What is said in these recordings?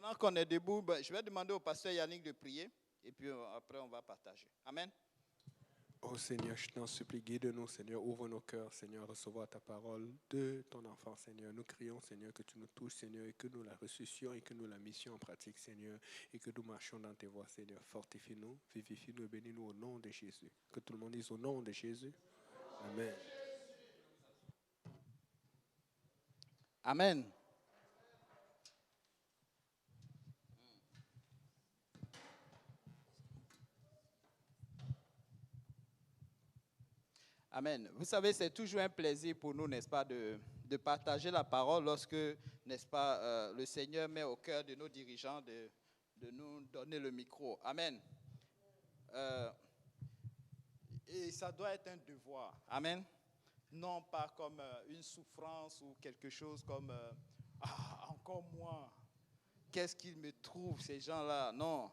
Pendant qu'on est debout, je vais demander au pasteur Yannick de prier et puis après on va partager. Amen. Oh Seigneur, je t'en supplie, guide-nous, Seigneur, ouvre nos cœurs, Seigneur, recevoir ta parole de ton enfant, Seigneur. Nous crions, Seigneur, que tu nous touches, Seigneur, et que nous la ressuscions et que nous la missions en pratique, Seigneur, et que nous marchions dans tes voies, Seigneur. Fortifie-nous, vivifie-nous et bénis-nous au nom de Jésus. Que tout le monde dise au nom de Jésus. Amen. Amen. Amen. Vous savez, c'est toujours un plaisir pour nous, n'est-ce pas, de partager la parole lorsque, n'est-ce pas, le Seigneur met au cœur de nos dirigeants de nous donner le micro. Amen. Et ça doit être un devoir. Amen. Non pas comme une souffrance ou quelque chose comme encore moi. Qu'est-ce qu'ils me trouvent, ces gens-là? Non.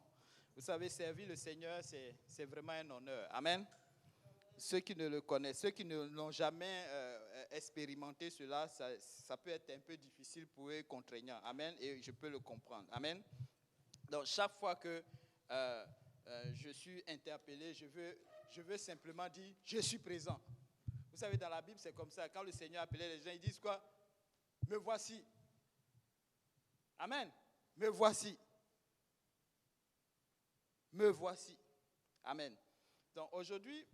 Vous savez, servir le Seigneur, c'est vraiment un honneur. Amen. Ceux qui ne le connaissent, ceux qui ne l'ont jamais expérimenté cela, ça peut être un peu difficile pour eux, contraignant. Amen. Et je peux le comprendre. Amen. Donc, chaque fois que je suis interpellé, je veux simplement dire, je suis présent. Vous savez, dans la Bible, c'est comme ça. Quand le Seigneur appelait les gens, ils disent quoi? Me voici. Amen. Me voici. Me voici. Amen. Donc, aujourd'hui,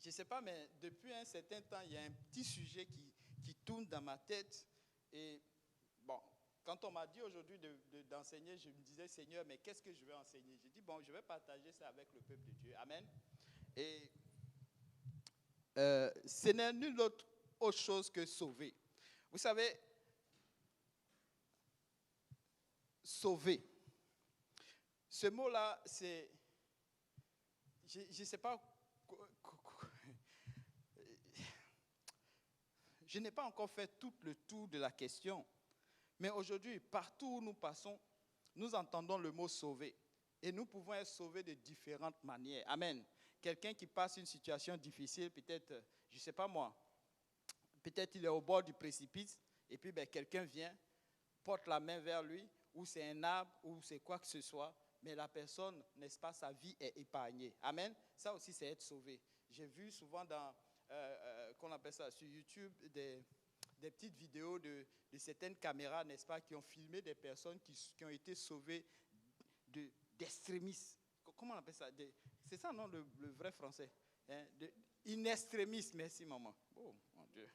je ne sais pas, mais depuis un certain temps, il y a un petit sujet qui tourne dans ma tête. Et bon, quand on m'a dit aujourd'hui d'enseigner, je me disais, Seigneur, mais qu'est-ce que je vais enseigner? J'ai dit, bon, je vais partager ça avec le peuple de Dieu. Amen. Et ce n'est nulle autre chose que sauver. Vous savez, sauver. Ce mot-là, c'est... Je ne sais pas... Je n'ai pas encore fait tout le tour de la question. Mais aujourd'hui, partout où nous passons, nous entendons le mot sauver. Et nous pouvons être sauvés de différentes manières. Amen. Quelqu'un qui passe une situation difficile, peut-être, je ne sais pas moi, peut-être il est au bord du précipice, et puis quelqu'un vient, porte la main vers lui, ou c'est un arbre, ou c'est quoi que ce soit, mais la personne, n'est-ce pas, sa vie est épargnée. Amen. Ça aussi, c'est être sauvé. J'ai vu souvent qu'on appelle ça sur YouTube, des petites vidéos de certaines caméras, n'est-ce pas, qui ont filmé des personnes qui ont été sauvées d'extrémistes. Comment on appelle ça? C'est ça, non, le vrai français? Hein? In extremis, merci maman. Oh, mon Dieu.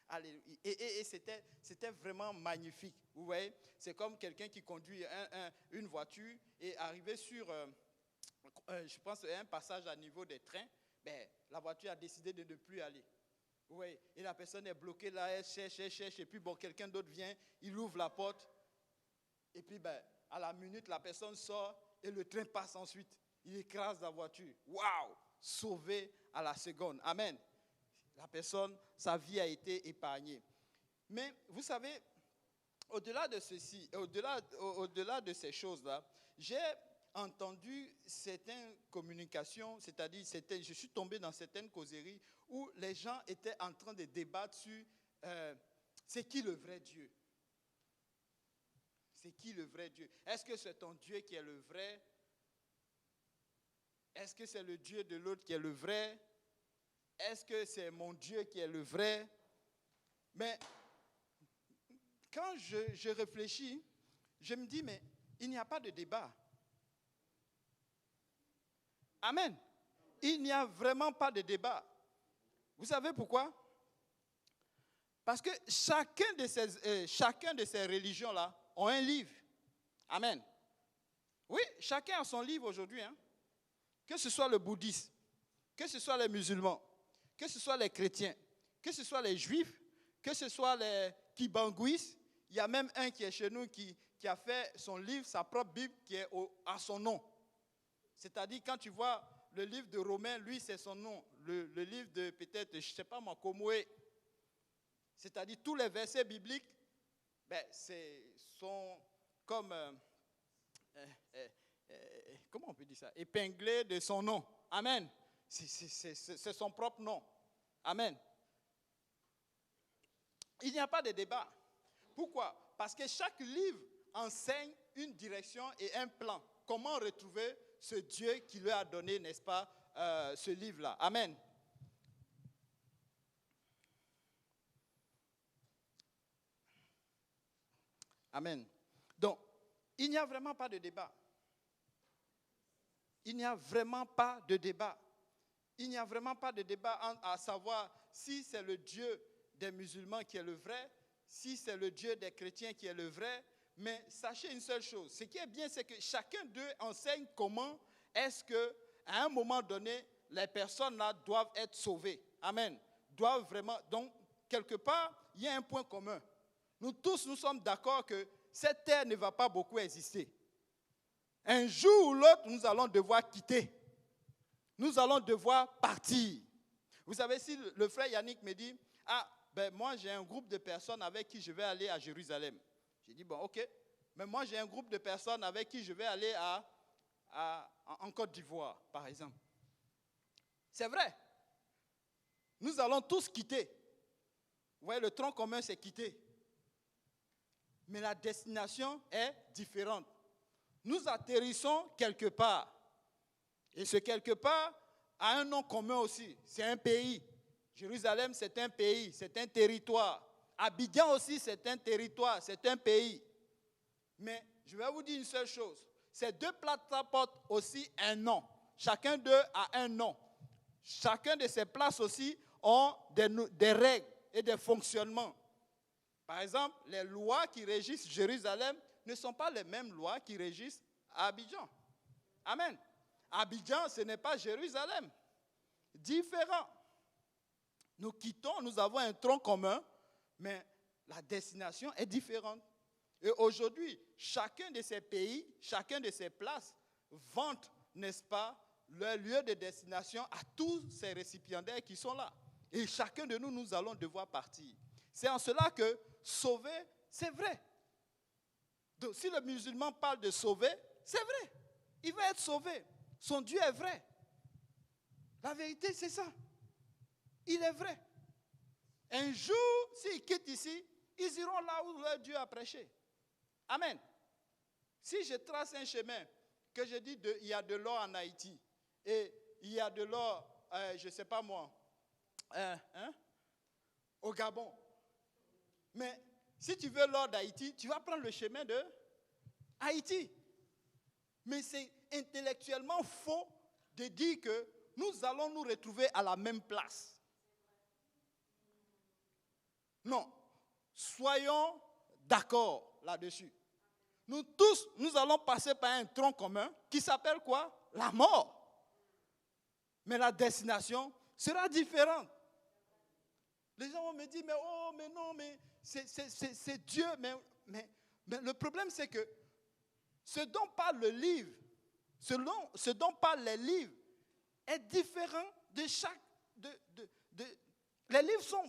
Alléluia. Et c'était vraiment magnifique. Vous voyez, c'est comme quelqu'un qui conduit une voiture et arrivé sur, je pense, un passage à niveau des trains, la voiture a décidé de ne plus aller. Vous voyez, et la personne est bloquée là, elle cherche, et puis quelqu'un d'autre vient, il ouvre la porte, et puis à la minute, la personne sort et le train passe ensuite. Il écrase la voiture. Waouh! Sauvé à la seconde. Amen. La personne, sa vie a été épargnée. Mais vous savez, au-delà de ceci, au-delà de ces choses-là, j'ai entendu certaines communications, c'est-à-dire je suis tombé dans certaines causeries où les gens étaient en train de débattre sur c'est qui le vrai Dieu? C'est qui le vrai Dieu? Est-ce que c'est ton Dieu qui est le vrai? Est-ce que c'est le Dieu de l'autre qui est le vrai? Est-ce que c'est mon Dieu qui est le vrai? Mais quand je réfléchis, je me dis, mais il n'y a pas de débat. Amen. Il n'y a vraiment pas de débat. Vous savez pourquoi? Parce que chacun de ces religions-là ont un livre. Amen. Oui, chacun a son livre aujourd'hui. Hein. Que ce soit le bouddhisme, que ce soit les musulmans, que ce soit les chrétiens, que ce soit les juifs, que ce soit les kibangouis. Il y a même un qui est chez nous qui a fait son livre, sa propre Bible, qui est à son nom. C'est-à-dire, quand tu vois le livre de Romains, lui, c'est son nom. Le livre de, peut-être, je ne sais pas moi, Komoé. C'est-à-dire, tous les versets bibliques, sont comme, comment on peut dire ça? Épinglés de son nom. Amen. C'est son propre nom. Amen. Il n'y a pas de débat. Pourquoi? Parce que chaque livre enseigne une direction et un plan. Comment retrouver ce Dieu qui lui a donné, n'est-ce pas, ce livre-là. Amen. Amen. Donc, il n'y a vraiment pas de débat. Il n'y a vraiment pas de débat. Il n'y a vraiment pas de débat à savoir si c'est le Dieu des musulmans qui est le vrai, si c'est le Dieu des chrétiens qui est le vrai. Mais sachez une seule chose, ce qui est bien, c'est que chacun d'eux enseigne comment est-ce qu'à un moment donné, les personnes là doivent être sauvées. Amen. Doivent vraiment. Donc, quelque part, il y a un point commun. Nous tous, nous sommes d'accord que cette terre ne va pas beaucoup exister. Un jour ou l'autre, nous allons devoir quitter. Nous allons devoir partir. Vous savez, si le frère Yannick me dit, moi j'ai un groupe de personnes avec qui je vais aller à Jérusalem. J'ai dit, bon, ok, mais moi j'ai un groupe de personnes avec qui je vais aller en Côte d'Ivoire, par exemple. C'est vrai. Nous allons tous quitter. Vous voyez, le tronc commun, c'est quitter. Mais la destination est différente. Nous atterrissons quelque part. Et ce quelque part a un nom commun aussi. C'est un pays. Jérusalem, c'est un pays, c'est un territoire. Abidjan aussi, c'est un territoire, c'est un pays. Mais je vais vous dire une seule chose. Ces deux places portent aussi un nom. Chacun d'eux a un nom. Chacun de ces places aussi ont des règles et des fonctionnements. Par exemple, les lois qui régissent Jérusalem ne sont pas les mêmes lois qui régissent Abidjan. Amen. Abidjan, ce n'est pas Jérusalem. Différent. Nous quittons, nous avons un tronc commun, mais la destination est différente. Et aujourd'hui, chacun de ces pays, chacun de ces places vante, n'est-ce pas, leur lieu de destination à tous ces récipiendaires qui sont là. Et chacun de nous, nous allons devoir partir. C'est en cela que sauver, c'est vrai. Donc, si le musulman parle de sauver, c'est vrai. Il va être sauvé. Son Dieu est vrai. La vérité, c'est ça. Il est vrai. Un jour, s'ils quittent ici, ils iront là où leur Dieu a prêché. Amen. Si je trace un chemin, que je dis il y a de l'or en Haïti, et il y a de l'or, je ne sais pas moi, au Gabon. Mais si tu veux l'or d'Haïti, tu vas prendre le chemin de Haïti. Mais c'est intellectuellement faux de dire que nous allons nous retrouver à la même place. Non. Soyons d'accord là-dessus. Nous tous, nous allons passer par un tronc commun qui s'appelle quoi? La mort. Mais la destination sera différente. Les gens vont me dire, mais non, mais c'est Dieu. Mais le problème, c'est que ce dont parle le livre, ce dont parlent les livres, est différent de chaque... les livres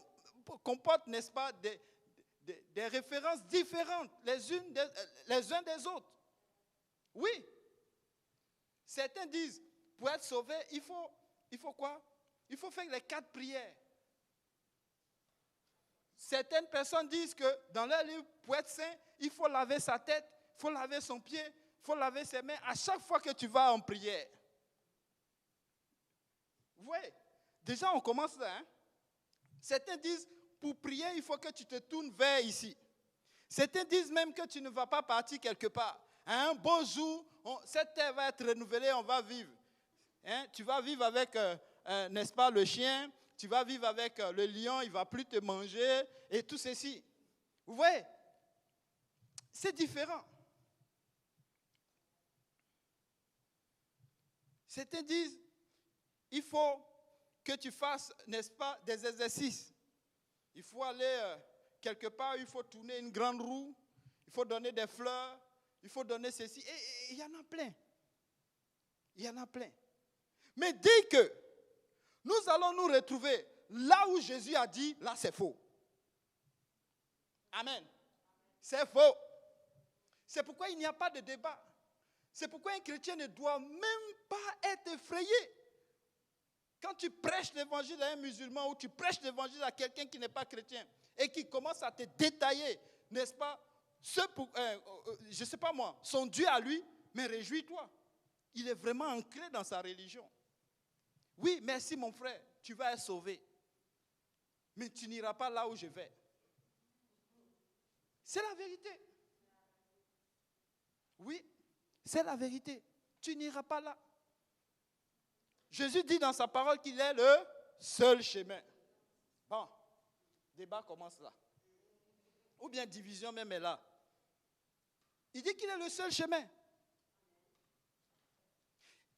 comportent, n'est-ce pas, des références différentes les uns des autres. Oui. Certains disent, pour être sauvé, il faut quoi? Il faut faire les 4 prières. Certaines personnes disent que dans leur livre, pour être saint, il faut laver sa tête, il faut laver son pied, il faut laver ses mains à chaque fois que tu vas en prière. Vous voyez, déjà on commence là. Certains disent, pour prier, il faut que tu te tournes vers ici. Certains disent même que tu ne vas pas partir quelque part. Un beau jour, cette terre va être renouvelée, on va vivre. Tu vas vivre avec, n'est-ce pas, le chien. Tu vas vivre avec le lion, il ne va plus te manger et tout ceci. Vous voyez, c'est différent. Certains disent, il faut que tu fasses, n'est-ce pas, des exercices. Il faut aller quelque part, il faut tourner une grande roue, il faut donner des fleurs, il faut donner ceci. Et il y en a plein. Il y en a plein. Mais dis que nous allons nous retrouver là où Jésus a dit, là c'est faux. Amen. C'est faux. C'est pourquoi il n'y a pas de débat. C'est pourquoi un chrétien ne doit même pas être effrayé. Quand tu prêches l'évangile à un musulman ou tu prêches l'évangile à quelqu'un qui n'est pas chrétien et qui commence à te détailler, n'est-ce pas, je ne sais pas moi, son Dieu à lui, mais réjouis-toi. Il est vraiment ancré dans sa religion. Oui, merci mon frère, tu vas être sauvé. Mais tu n'iras pas là où je vais. C'est la vérité. Oui, c'est la vérité. Tu n'iras pas là. Jésus dit dans sa parole qu'il est le seul chemin. Bon, débat commence là. Ou bien division même est là. Il dit qu'il est le seul chemin.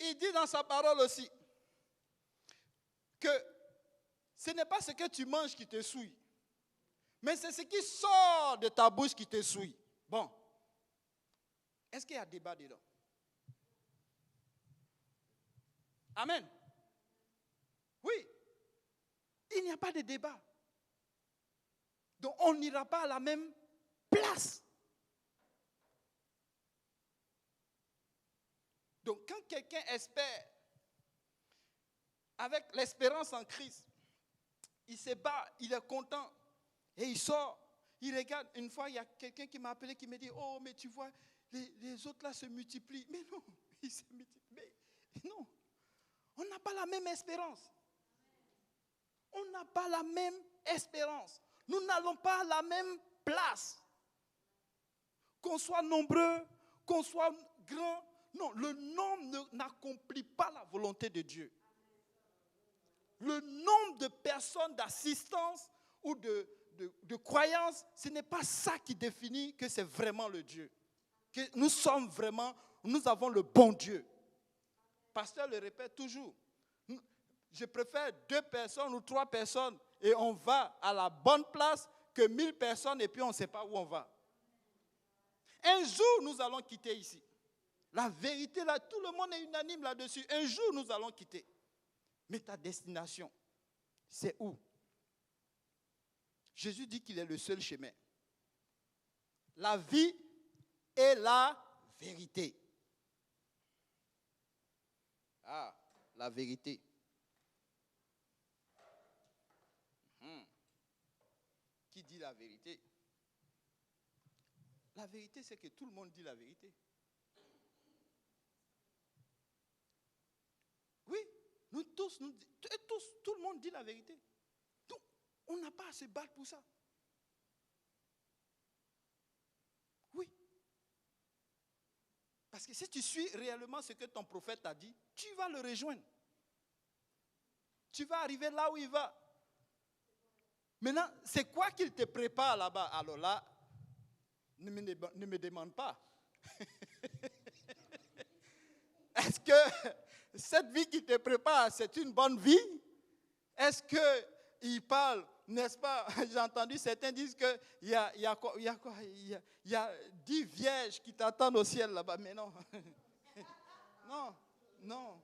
Il dit dans sa parole aussi que ce n'est pas ce que tu manges qui te souille, mais c'est ce qui sort de ta bouche qui te souille. Bon, est-ce qu'il y a débat dedans? Amen. Oui, il n'y a pas de débat. Donc on n'ira pas à la même place. Donc quand quelqu'un espère, avec l'espérance en Christ, il se bat, il est content, et il sort, il regarde. Une fois, il y a quelqu'un qui m'a appelé, qui me dit, oh, mais tu vois, les autres là se multiplient. Mais non, ils se multiplient. Mais non, on n'a pas la même espérance. On n'a pas la même espérance. Nous n'allons pas à la même place. Qu'on soit nombreux, qu'on soit grand. Non, le nombre n'accomplit pas la volonté de Dieu. Le nombre de personnes d'assistance ou de croyance, ce n'est pas ça qui définit que c'est vraiment le Dieu. Que nous avons le bon Dieu. Le pasteur le répète toujours. Je préfère 2 personnes ou 3 personnes et on va à la bonne place que 1000 personnes et puis on ne sait pas où on va. Un jour, nous allons quitter ici. La vérité, là, tout le monde est unanime là-dessus. Un jour, nous allons quitter. Mais ta destination, c'est où? Jésus dit qu'il est le seul chemin. La vie est la vérité. Ah, la vérité. Qui dit la vérité? La vérité, c'est que tout le monde dit la vérité. Oui, nous tous, tout le monde dit la vérité. Donc, on n'a pas à se battre pour ça. Oui. Parce que si tu suis réellement ce que ton prophète a dit, tu vas le rejoindre. Tu vas arriver là où il va. Maintenant, c'est quoi qu'il te prépare là-bas? Alors là, ne me demande pas. Est-ce que cette vie qui te prépare, c'est une bonne vie? Est-ce qu'il parle, n'est-ce pas? J'ai entendu certains disent qu'il y a 10 vierges qui t'attendent au ciel là-bas. Mais non. Non.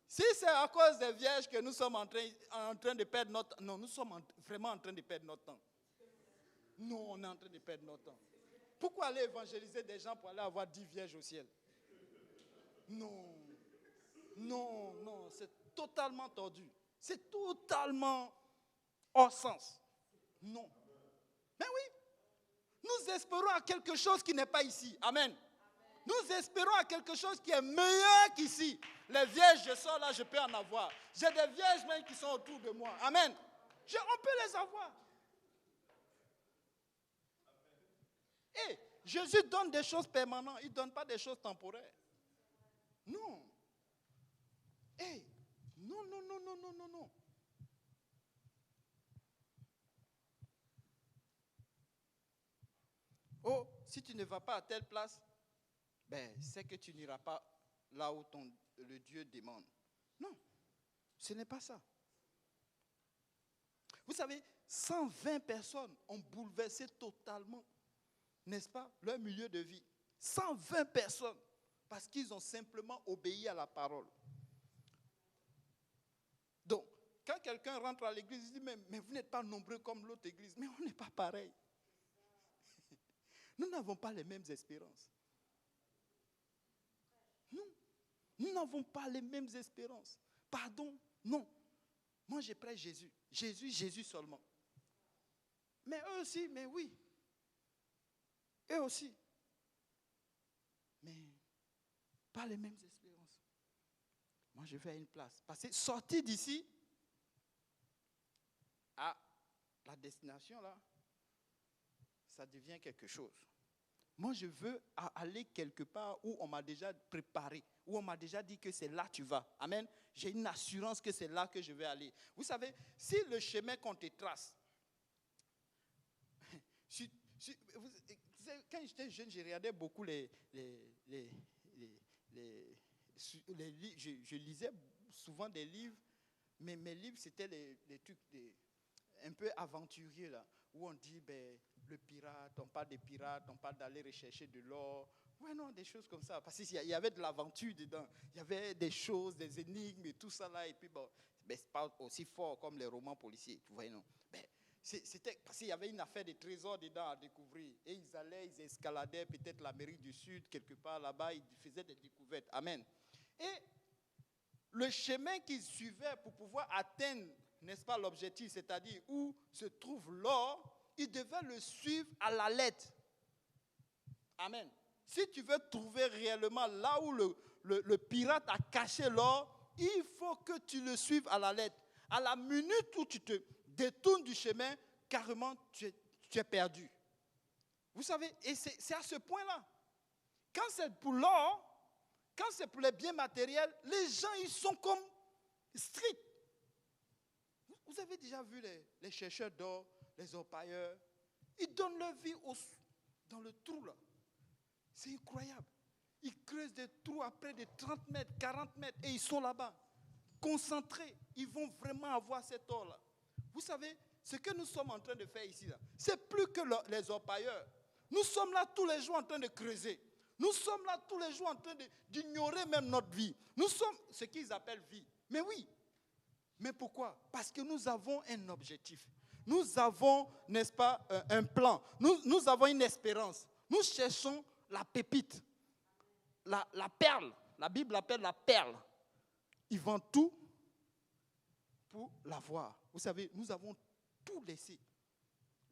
Si c'est à cause des vierges que nous sommes en train de perdre notre temps, non, nous sommes vraiment en train de perdre notre temps. Non, on est en train de perdre notre temps. Pourquoi aller évangéliser des gens pour aller avoir 10 vierges au ciel? Non, c'est totalement tordu. C'est totalement hors sens. Non. Mais oui, nous espérons à quelque chose qui n'est pas ici. Amen. Nous espérons à quelque chose qui est meilleur qu'ici. Les vierges, je sors là, je peux en avoir. J'ai des vierges même qui sont autour de moi. Amen. On peut les avoir. Et Jésus donne des choses permanentes. Il ne donne pas des choses temporaires. Non. Non. Oh, si tu ne vas pas à telle place, c'est que tu n'iras pas là où le Dieu demande. Non, ce n'est pas ça. Vous savez, 120 personnes ont bouleversé totalement, n'est-ce pas, leur milieu de vie. 120 personnes, parce qu'ils ont simplement obéi à la parole. Donc, quand quelqu'un rentre à l'église, il dit, mais vous n'êtes pas nombreux comme l'autre église. Mais on n'est pas pareil. Nous n'avons pas les mêmes espérances. Non, nous n'avons pas les mêmes espérances. Pardon, non. Moi, je prêche Jésus. Jésus seulement. Mais eux aussi, mais oui. eux aussi. Mais pas les mêmes expériences. Moi, je vais à une place. Parce que sortir d'ici à la destination, là, ça devient quelque chose. Moi, je veux aller quelque part où on m'a déjà préparé, où on m'a déjà dit que c'est là que tu vas. Amen. J'ai une assurance que c'est là que je vais aller. Vous savez, si le chemin qu'on te trace, quand j'étais jeune, je regardais beaucoup les livres. Je lisais souvent des livres, mais mes livres, c'était les trucs un peu aventuriers, là, où on dit, le pirate, on parle des pirates, on parle d'aller rechercher de l'or. Ouais, non, des choses comme ça. Parce qu'il y avait de l'aventure dedans. Il y avait des choses, des énigmes et tout ça là. Et puis, bon, c'est pas aussi fort comme les romans policiers. Vous voyez, non? C'était parce qu'il y avait une affaire de trésors dedans à découvrir. Et ils escaladaient peut-être l'Amérique du Sud, quelque part là-bas. Ils faisaient des découvertes. Amen. Et le chemin qu'ils suivaient pour pouvoir atteindre, n'est-ce pas, l'objectif, c'est-à-dire où se trouve l'or, ils devaient le suivre à la lettre. Amen. Si tu veux trouver réellement là où le pirate a caché l'or, il faut que tu le suives à la lettre. À la minute où tu te détournes du chemin, carrément, tu es perdu. Vous savez, et c'est à ce point-là. Quand c'est pour l'or, quand c'est pour les biens matériels, les gens, ils sont comme stricts. Vous avez déjà vu les chercheurs d'or, les orpailleurs, ils donnent leur vie dans le trou là. C'est incroyable. Ils creusent des trous à près de 30 mètres, 40 mètres et ils sont là-bas, concentrés. Ils vont vraiment avoir cet or-là. Vous savez, ce que nous sommes en train de faire ici, là, c'est plus que les orpailleurs. Nous sommes là tous les jours en train de creuser. Nous sommes là tous les jours en train d'ignorer même notre vie. Nous sommes ce qu'ils appellent vie. Mais oui. Mais pourquoi? Parce que nous avons un objectif. Nous avons, n'est-ce pas, un plan. Nous avons une espérance. Nous cherchons la pépite, la perle. La Bible l'appelle la perle. Ils vendent tout pour l'avoir. Vous savez, nous avons tout laissé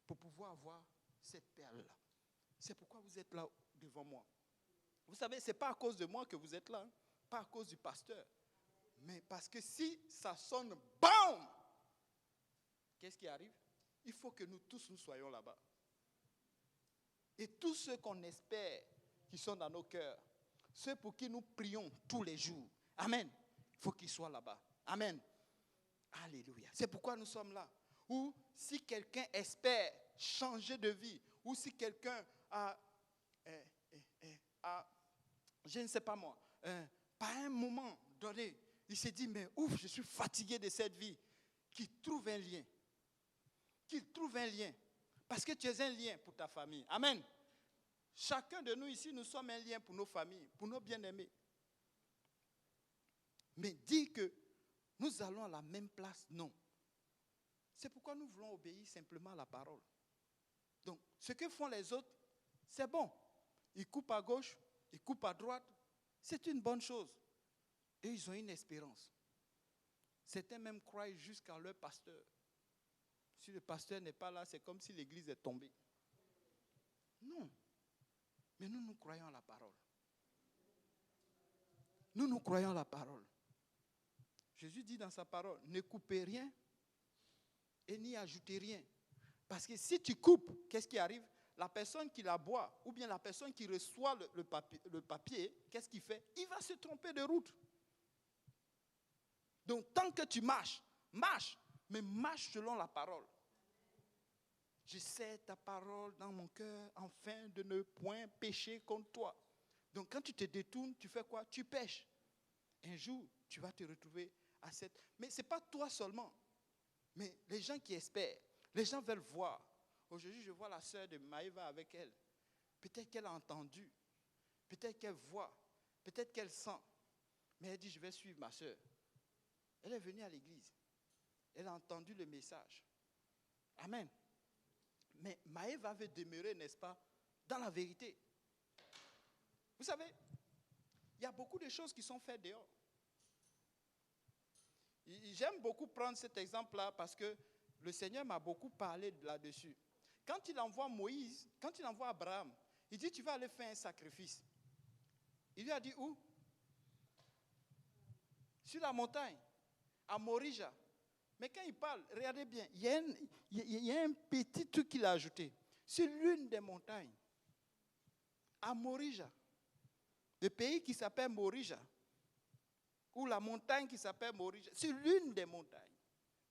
pour pouvoir avoir cette perle-là. C'est pourquoi vous êtes là devant moi. Vous savez, ce n'est pas à cause de moi que vous êtes là, hein, pas à cause du pasteur. Mais parce que si ça sonne, BAM! Qu'est-ce qui arrive? Il faut que nous tous nous soyons là-bas. Et tous ceux qu'on espère, qui sont dans nos cœurs, ceux pour qui nous prions tous les jours, amen, il faut qu'ils soient là-bas. Amen. Alléluia. C'est pourquoi nous sommes là. Ou si quelqu'un espère changer de vie, ou si quelqu'un a je ne sais pas moi, par un moment donné, il s'est dit, mais ouf, je suis fatigué de cette vie. Qu'il trouve un lien. Qu'il trouve un lien. Parce que tu es un lien pour ta famille. Amen. Chacun de nous ici, nous sommes un lien pour nos familles, pour nos bien-aimés. Mais dire que nous allons à la même place, non. C'est pourquoi nous voulons obéir simplement à la parole. Donc, ce que font les autres, c'est bon. Ils coupent à gauche, ils coupent à droite. C'est une bonne chose. Et ils ont une espérance. Certains même croient jusqu'à leur pasteur. Si le pasteur n'est pas là, c'est comme si l'église est tombée. Non. Mais nous croyons à la parole. Nous croyons à la parole. Jésus dit dans sa parole, ne coupez rien et n'y ajoutez rien. Parce que si tu coupes, qu'est-ce qui arrive? La personne qui la boit ou bien la personne qui reçoit le papier, qu'est-ce qu'il fait? Il va se tromper de route. Donc, tant que tu marches, mais marche selon la parole. Je sais ta parole dans mon cœur, afin de ne point pécher contre toi. Donc, quand tu te détournes, tu fais quoi? Tu pêches. Un jour, tu vas te retrouver à cette... Mais ce n'est pas toi seulement. Mais les gens qui espèrent, les gens veulent voir. Aujourd'hui, je vois la sœur de Maëva avec elle. Peut-être qu'elle a entendu. Peut-être qu'elle voit. Peut-être qu'elle sent. Mais elle dit, je vais suivre ma sœur. Elle est venue à l'église. Elle a entendu le message. Amen. Mais Maëva veut demeurer, n'est-ce pas, dans la vérité. Vous savez, il y a beaucoup de choses qui sont faites dehors. J'aime beaucoup prendre cet exemple-là parce que le Seigneur m'a beaucoup parlé là-dessus. Quand il envoie Moïse, quand il envoie Abraham, Il dit, tu vas aller faire un sacrifice. Il lui a dit, où? Sur la montagne, à Morija. Mais quand il parle, regardez bien, il y a un petit truc qu'il a ajouté. Sur l'une des montagnes, à Morija, le pays qui s'appelle Morija, ou la montagne qui s'appelle Morija, sur l'une des montagnes.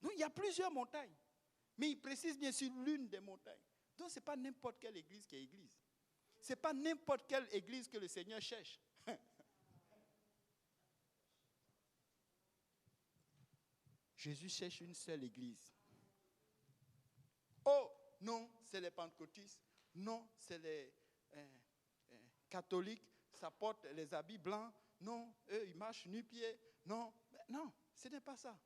Donc il y a plusieurs montagnes, mais il précise bien sur l'une des montagnes. Donc ce n'est pas n'importe quelle église qui est église. Ce n'est pas n'importe quelle église que le Seigneur cherche. Jésus cherche une seule église. Oh, non, c'est les pentecôtistes. Non, c'est les catholiques. Ça porte les habits blancs. Non, eux, ils marchent nu-pieds. Non, non, ce n'est pas ça.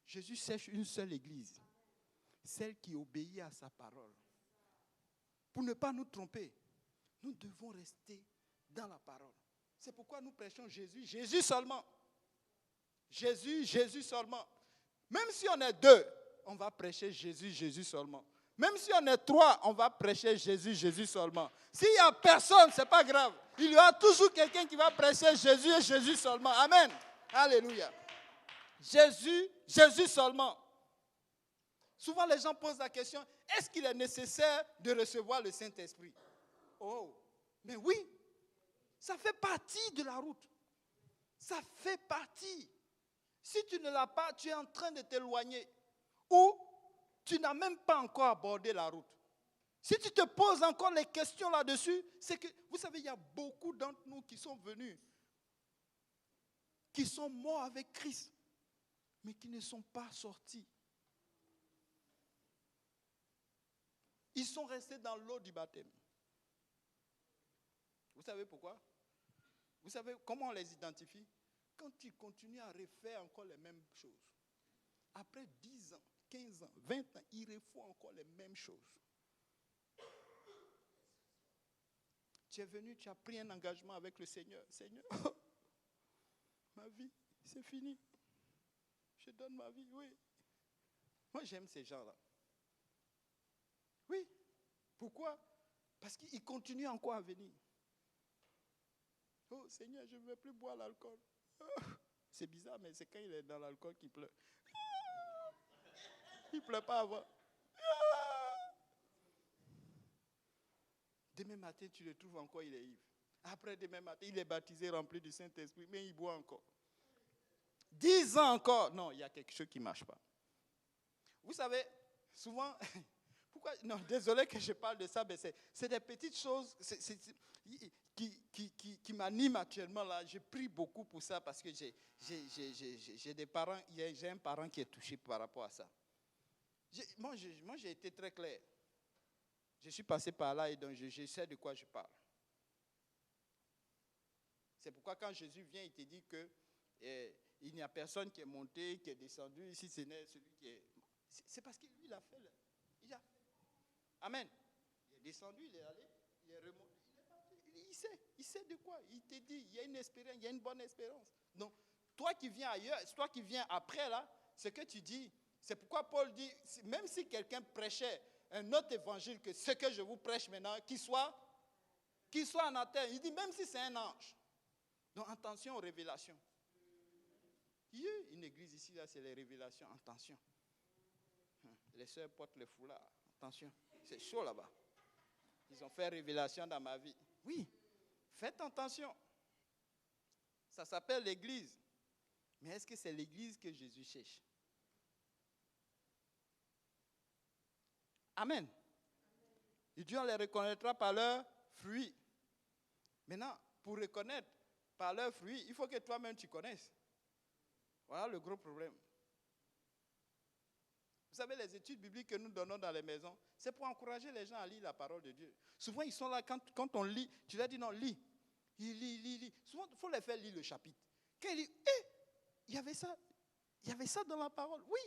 Jésus cherche une seule église. Celle qui obéit à sa parole. Pour ne pas nous tromper, nous devons rester dans la parole. C'est pourquoi nous prêchons Jésus, Jésus seulement. Jésus, Jésus seulement. Même si on est 2, on va prêcher Jésus, Jésus seulement. Même si on est 3, on va prêcher Jésus, Jésus seulement. S'il n'y a personne, ce n'est pas grave. Il y aura toujours quelqu'un qui va prêcher Jésus et Jésus seulement. Amen. Alléluia. Jésus, Jésus seulement. Souvent les gens posent la question, est-ce qu'il est nécessaire de recevoir le Saint-Esprit? Oh, mais oui, ça fait partie de la route. Ça fait partie. Si tu ne l'as pas, tu es en train de t'éloigner. Ou tu n'as même pas encore abordé la route. Si tu te poses encore les questions là-dessus, c'est que, vous savez, il y a beaucoup d'entre nous qui sont venus, qui sont morts avec Christ, mais qui ne sont pas sortis. Ils sont restés dans l'eau du baptême. Vous savez pourquoi? Vous savez comment on les identifie? Quand ils continuent à refaire encore les mêmes choses. Après 10 ans, 15 ans, 20 ans, ils refont encore les mêmes choses. Tu es venu, tu as pris un engagement avec le Seigneur. Seigneur, ma vie, c'est fini. Je donne ma vie, oui. Moi, j'aime ces gens-là. Oui. Pourquoi? Parce qu'ils continuent encore à venir. Oh Seigneur, je ne veux plus boire l'alcool. C'est bizarre, mais c'est quand il est dans l'alcool qu'il pleure. Il ne pleure pas avant. Demain matin, tu le trouves encore, il est ivre. Après demain matin, il est baptisé, rempli du Saint-Esprit, mais il boit encore. 10 ans encore. Non, il y a quelque chose qui ne marche pas. Vous savez, souvent, pourquoi, non, désolé que je parle de ça, mais c'est des petites choses qui m'animent actuellement. Là. Je prie beaucoup pour ça parce que j'ai des parents, j'ai un parent qui est touché par rapport à ça. Moi, j'ai été très clair. Je suis passé par là et donc je sais de quoi je parle. C'est pourquoi quand Jésus vient, il te dit que il n'y a personne qui est monté, qui est descendu. Ici, ce n'est celui qui est... C'est parce que lui, il a fait. Il a fait. Amen. Il est descendu, il est allé, il est remonté, il est parti. Il sait de quoi. Il te dit, il y a une espérance, il y a une bonne espérance. Donc, toi qui viens ailleurs, toi qui viens après là, ce que tu dis, c'est pourquoi Paul dit, même si quelqu'un prêchait un autre évangile que ce que je vous prêche maintenant, qu'il soit anathème. Il dit, même si c'est un ange. Donc, attention aux révélations. Il y a une église ici, là, c'est les révélations. Attention. Les sœurs portent le foulard. Attention. C'est chaud là-bas. Ils ont fait révélation dans ma vie. Oui. Faites attention. Ça s'appelle l'église. Mais est-ce que c'est l'église que Jésus cherche? Amen. Et Dieu les reconnaîtra par leurs fruits. Maintenant, pour reconnaître par leurs fruits, il faut que toi-même tu connaisses. Voilà le gros problème. Vous savez, les études bibliques que nous donnons dans les maisons, c'est pour encourager les gens à lire la parole de Dieu. Souvent, ils sont là, quand on lit, tu leur dis non, lis. Il lit. Souvent, il faut les faire lire le chapitre. Quand il dit, il y avait ça dans la parole. Oui.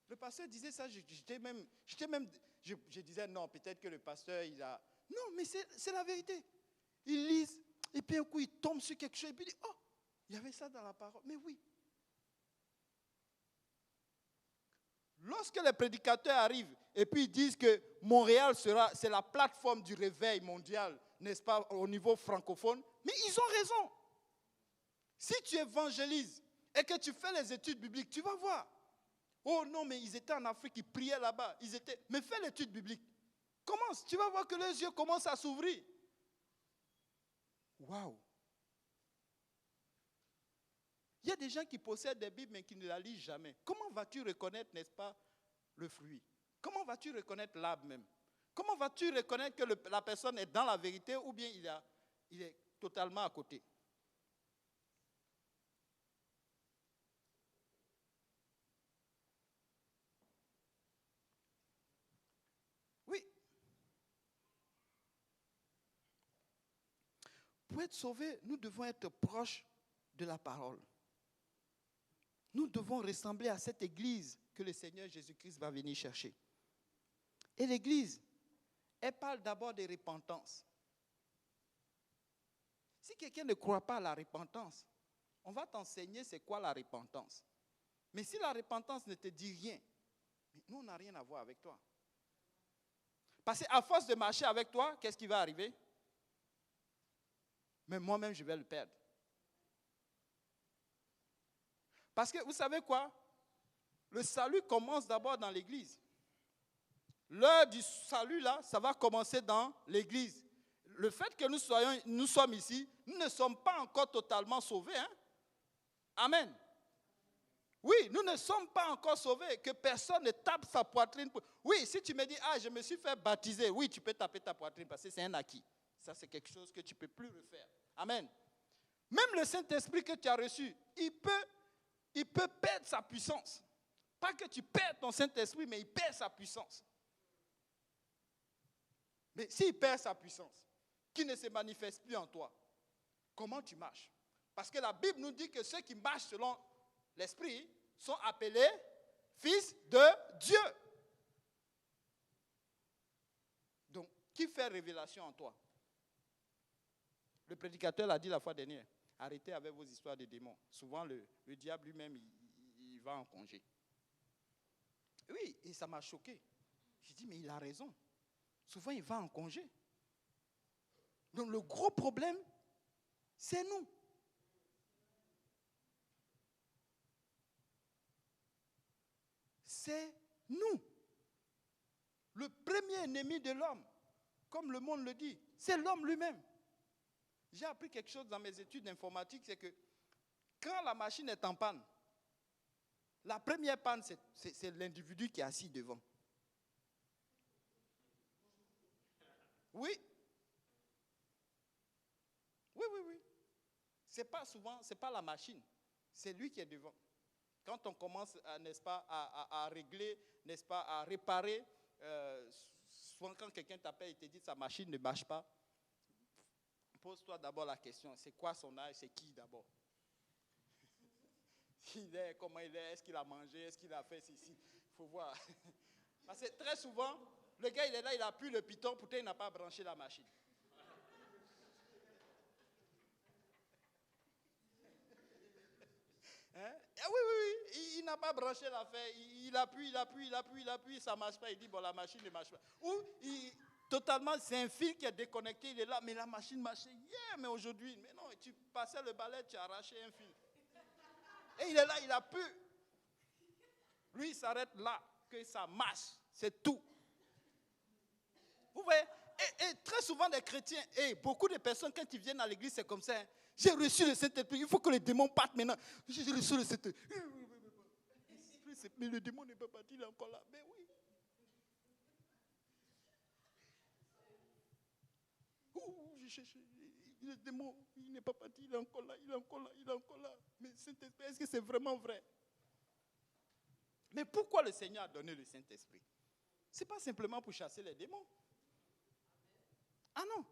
Le pasteur disait ça, je disais non, peut-être que le pasteur, il a... Non, mais c'est la vérité. Ils lisent, et puis un coup, ils tombent sur quelque chose, et puis ils disent, oh, il y avait ça dans la parole. Mais oui. Lorsque les prédicateurs arrivent Et puis ils disent que Montréal c'est la plateforme du réveil mondial, n'est-ce pas, au niveau francophone. Mais ils ont raison. Si tu évangélises et que tu fais les études bibliques, tu vas voir. Oh non, mais ils étaient en Afrique, ils priaient là-bas. Mais fais l'étude biblique. Commence, tu vas voir que les yeux commencent à s'ouvrir. Waouh! Il y a des gens qui possèdent des Bibles mais qui ne la lisent jamais. Comment vas-tu reconnaître, n'est-ce pas, le fruit? Comment vas-tu reconnaître l'arbre même? Comment vas-tu reconnaître que la personne est dans la vérité ou bien il est totalement à côté? Oui. Pour être sauvés, nous devons être proches de la parole. Nous devons ressembler à cette église que le Seigneur Jésus-Christ va venir chercher. Et l'église, elle parle d'abord de repentance. Si quelqu'un ne croit pas à la repentance, on va t'enseigner c'est quoi la repentance. Mais si la repentance ne te dit rien, nous, on n'a rien à voir avec toi. Parce qu'à force de marcher avec toi, qu'est-ce qui va arriver? Mais moi-même, je vais le perdre. Parce que vous savez quoi? Le salut commence d'abord dans l'église. L'heure du salut, là, ça va commencer dans l'église. Le fait que nous sommes ici, nous ne sommes pas encore totalement sauvés. Hein? Amen. Oui, nous ne sommes pas encore sauvés. Que personne ne tape sa poitrine. Oui, si tu me dis, je me suis fait baptiser. Oui, tu peux taper ta poitrine parce que c'est un acquis. Ça, c'est quelque chose que tu ne peux plus refaire. Amen. Même le Saint-Esprit que tu as reçu, il peut perdre sa puissance. Pas que tu perds ton Saint-Esprit, mais il perd sa puissance. Mais s'il perd sa puissance, qui ne se manifeste plus en toi, comment tu marches? Parce que la Bible nous dit que ceux qui marchent selon l'Esprit sont appelés fils de Dieu. Donc, qui fait révélation en toi? Le prédicateur l'a dit la fois dernière. Arrêtez avec vos histoires de démons. Souvent, le diable lui-même, il va en congé. Oui, et ça m'a choqué. J'ai dit, mais il a raison. Souvent, il va en congé. Donc, le gros problème, c'est nous. C'est nous. Le premier ennemi de l'homme, comme le monde le dit, c'est l'homme lui-même. J'ai appris quelque chose dans mes études d'informatique, c'est que quand la machine est en panne, la première panne, c'est l'individu qui est assis devant. Oui. Oui. C'est pas souvent, c'est pas la machine, c'est lui qui est devant. Quand on commence, n'est-ce pas, à régler, n'est-ce pas, à réparer, souvent quand quelqu'un t'appelle et te dit sa machine ne marche pas, pose-toi d'abord la question, c'est quoi son âge, c'est qui d'abord? Il est, comment il est, est-ce qu'il a mangé, est-ce qu'il a fait ceci? Il faut voir. Parce que très souvent, le gars il est là, il appuie le piton, pourtant il n'a pas branché la machine. Hein? Oui, il n'a pas branché l'affaire, il appuie, ça ne marche pas, il dit bon la machine ne marche pas. Ou totalement, c'est un fil qui est déconnecté, il est là, mais la machine marchait hier, mais aujourd'hui, mais non, tu passais le balai, tu as arraché un fil. Et il est là, il appuie. Lui, il s'arrête là, que ça marche, c'est tout. Vous voyez, et très souvent des chrétiens, et beaucoup de personnes, quand ils viennent à l'église, c'est comme ça. Hein. J'ai reçu le Saint-Esprit, il faut que les démons partent maintenant. J'ai reçu le Saint-Esprit. Mais le démon n'est pas parti, il est encore là. Mais oui. Le démon, il n'est pas parti, il est encore là. Mais Saint-Esprit, est-ce que c'est vraiment vrai? Mais pourquoi le Seigneur a donné le Saint-Esprit? Ce n'est pas simplement pour chasser les démons. Ah non.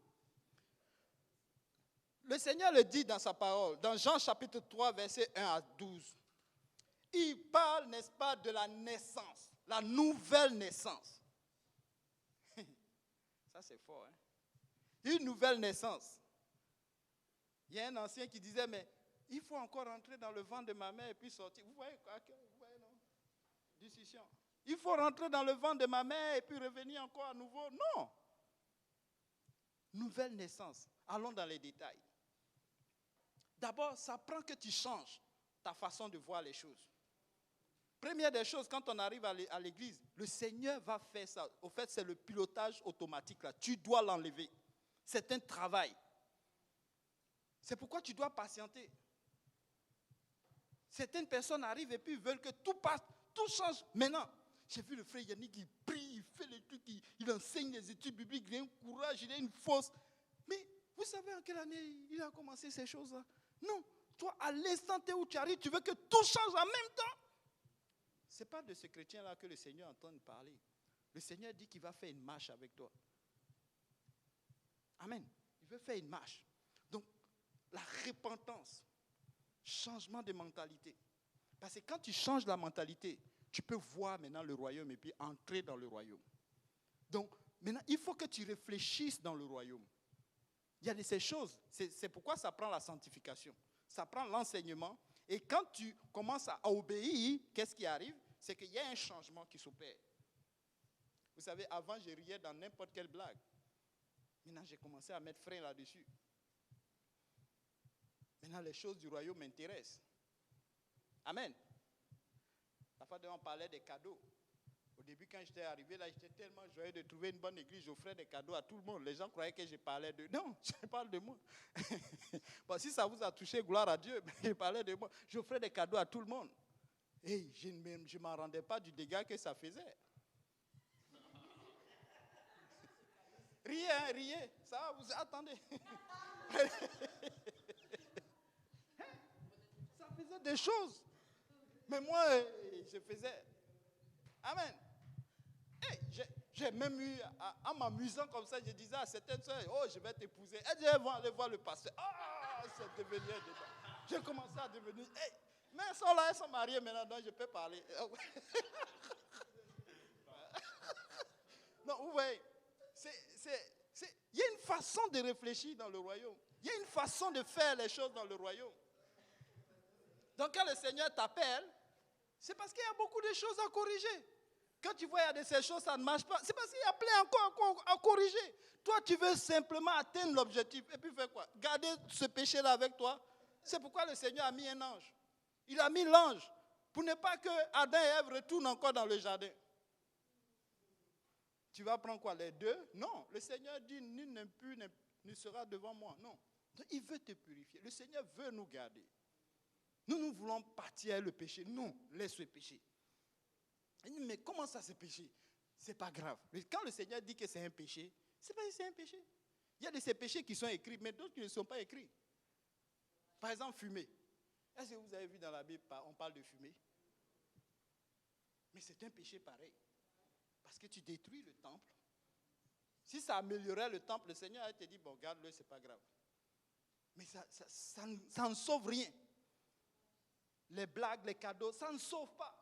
Le Seigneur le dit dans sa parole, dans Jean chapitre 3, verset 1 à 12. Il parle, n'est-ce pas, de la naissance, la nouvelle naissance. Ça, c'est fort, hein? Une nouvelle naissance. Il y a un ancien qui disait, mais il faut encore entrer dans le ventre de ma mère et puis sortir. Vous voyez quoi? Vous voyez, non? Discussion. Il faut rentrer dans le ventre de ma mère et puis revenir encore à nouveau. Non. Nouvelle naissance. Allons dans les détails. D'abord, ça prend que tu changes ta façon de voir les choses. Première des choses, quand on arrive à l'église, le Seigneur va faire ça. Au fait, c'est le pilotage automatique là. Tu dois l'enlever. C'est un travail. C'est pourquoi tu dois patienter. Certaines personnes arrivent et puis veulent que tout passe, tout change maintenant. J'ai vu le frère Yannick, il prie, il fait les trucs, il enseigne les études bibliques, il a un courage, il a une force. Mais vous savez en quelle année il a commencé ces choses-là? Non. Toi, à l'instant où tu arrives, tu veux que tout change en même temps. Ce n'est pas de ce chrétien-là que le Seigneur entend parler. Le Seigneur dit qu'il va faire une marche avec toi. Amen. Il veut faire une marche. Donc, la repentance, changement de mentalité. Parce que quand tu changes la mentalité, tu peux voir maintenant le royaume et puis entrer dans le royaume. Donc, maintenant, il faut que tu réfléchisses dans le royaume. Il y a de ces choses. C'est pourquoi ça prend la sanctification. Ça prend l'enseignement. Et quand tu commences à obéir, qu'est-ce qui arrive? C'est qu'il y a un changement qui s'opère. Vous savez, avant, je riais dans n'importe quelle blague. Maintenant, j'ai commencé à mettre frein là-dessus. Maintenant, les choses du royaume m'intéressent. Amen. La fois on parlait des cadeaux. Au début, quand j'étais arrivé là, j'étais tellement joyeux de trouver une bonne église. J'offrais des cadeaux à tout le monde. Les gens croyaient que je parlais de... Non, je parle de moi. Bon, si ça vous a touché, gloire à Dieu, je parlais de moi. J'offrais des cadeaux à tout le monde. Et je ne m'en rendais pas du dégât que ça faisait. Riez, hein, riez. Ça va, vous attendez. Ça faisait des choses. Mais moi, je faisais... Amen. Hey, j'ai même eu, en m'amusant comme ça, je disais à certaines soeurs, oh, je vais t'épouser. Elle disait, allez voir le pasteur. Ah, c'est devenu un débat. J'ai commencé à devenir, hey, mais elles sont là, elles sont mariées maintenant, donc je peux parler. Non, vous voyez, il y a une façon de réfléchir dans le royaume. Il y a une façon de faire les choses dans le royaume. Donc quand le Seigneur t'appelle, c'est parce qu'il y a beaucoup de choses à corriger. Quand tu vois il y a de ces choses, ça ne marche pas. C'est parce qu'il y a plein encore à corriger. Toi, tu veux simplement atteindre l'objectif. Et puis faire quoi? Garder ce péché-là avec toi. C'est pourquoi le Seigneur a mis un ange. Il a mis l'ange pour ne pas que Adam et Ève retournent encore dans le jardin. Tu vas prendre quoi? Les deux? Non. Le Seigneur dit, nul n'impur ne sera devant moi. Non. Donc, il veut te purifier. Le Seigneur veut nous garder. Nous voulons partir le péché. Non, laisse le péché. Mais comment ça, c'est péché? C'est pas grave. Mais quand le Seigneur dit que c'est un péché, c'est pas que c'est un péché. Il y a de ces péchés qui sont écrits, mais d'autres qui ne sont pas écrits. Par exemple, fumer. Est-ce que vous avez vu dans la Bible, on parle de fumer? Mais c'est un péché pareil. Parce que tu détruis le temple. Si ça améliorait le temple, le Seigneur te dit, bon, garde-le, c'est pas grave. Mais ça ne sauve rien. Les blagues, les cadeaux, ça ne sauve pas.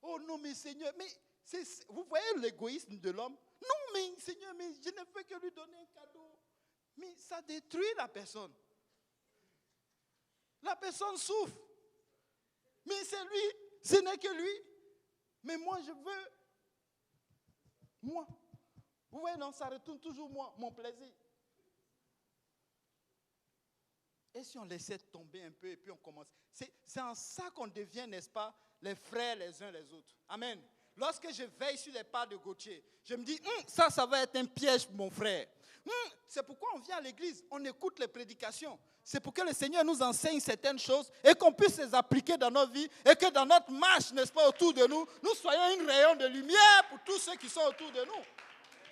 Oh non, mais Seigneur, mais vous voyez l'égoïsme de l'homme? Non, mais Seigneur, mais je ne fais que lui donner un cadeau. Mais ça détruit la personne. La personne souffre. Mais c'est lui, ce n'est que lui. Mais moi, je veux. Moi. Vous voyez, non, ça retourne toujours moi, mon plaisir. Et si on laissait tomber un peu et puis on commence? C'est en ça qu'on devient, n'est-ce pas, les frères les uns les autres. Amen. Lorsque je veille sur les pas de Gauthier, je me dis, ça va être un piège pour mon frère. C'est pourquoi on vient à l'église, on écoute les prédications. C'est pour que le Seigneur nous enseigne certaines choses et qu'on puisse les appliquer dans nos vies et que dans notre marche, n'est-ce pas, autour de nous, nous soyons un rayon de lumière pour tous ceux qui sont autour de nous.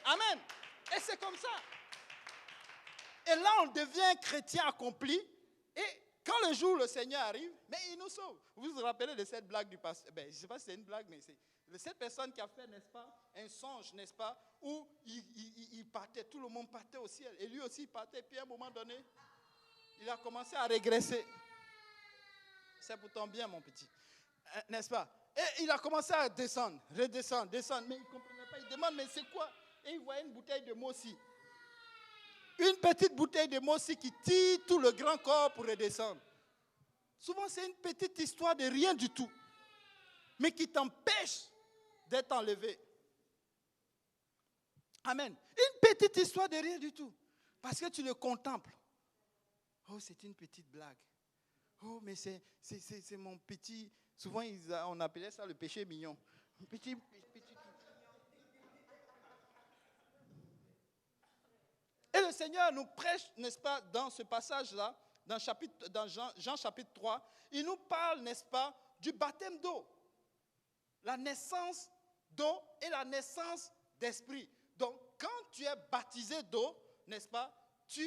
Amen. Et c'est comme ça. Et là, on devient un chrétien accompli. Et quand le jour où le Seigneur arrive, mais il nous sauve. Vous vous rappelez de cette blague du pasteur? Je ne sais pas si c'est une blague, mais c'est cette personne qui a fait, n'est-ce pas, un songe, n'est-ce pas, où il partait, tout le monde partait au ciel. Et lui aussi, il partait. Et puis à un moment donné, il a commencé à régresser. C'est pour ton bien, mon petit. N'est-ce pas? Et il a commencé à descendre, redescendre, descendre. Mais il ne comprenait pas. Il demande, mais c'est quoi? Et il voyait une bouteille de Mossi. Une petite bouteille de Mossi qui tire tout le grand corps pour redescendre. Souvent, c'est une petite histoire de rien du tout, mais qui t'empêche d'être enlevé. Amen. Une petite histoire de rien du tout. Parce que tu le contemples. Oh, c'est une petite blague. Oh, mais c'est mon petit... Souvent, on appelait ça le péché mignon. Petit. Et le Seigneur nous prêche, n'est-ce pas, dans ce passage-là, dans Jean chapitre 3, il nous parle, n'est-ce pas, du baptême d'eau. La naissance d'eau et la naissance d'esprit. Donc, quand tu es baptisé d'eau, n'est-ce pas, tu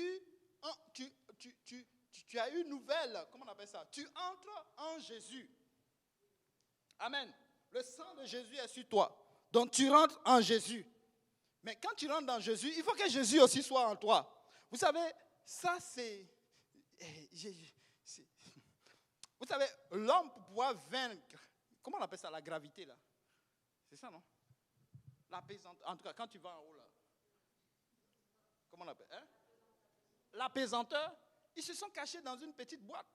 as une nouvelle, comment on appelle ça? Tu entres en Jésus. Amen. Le sang de Jésus est sur toi. Donc, tu rentres en Jésus. Mais quand tu rentres dans Jésus, il faut que Jésus aussi soit en toi. Vous savez, ça c'est... Vous savez, l'homme pour pouvoir vaincre, comment on appelle ça, la gravité là? C'est ça, non? La pesanteur, en tout cas, quand tu vas en haut là. Comment on appelle? Hein? La pesanteur, ils se sont cachés dans une petite boîte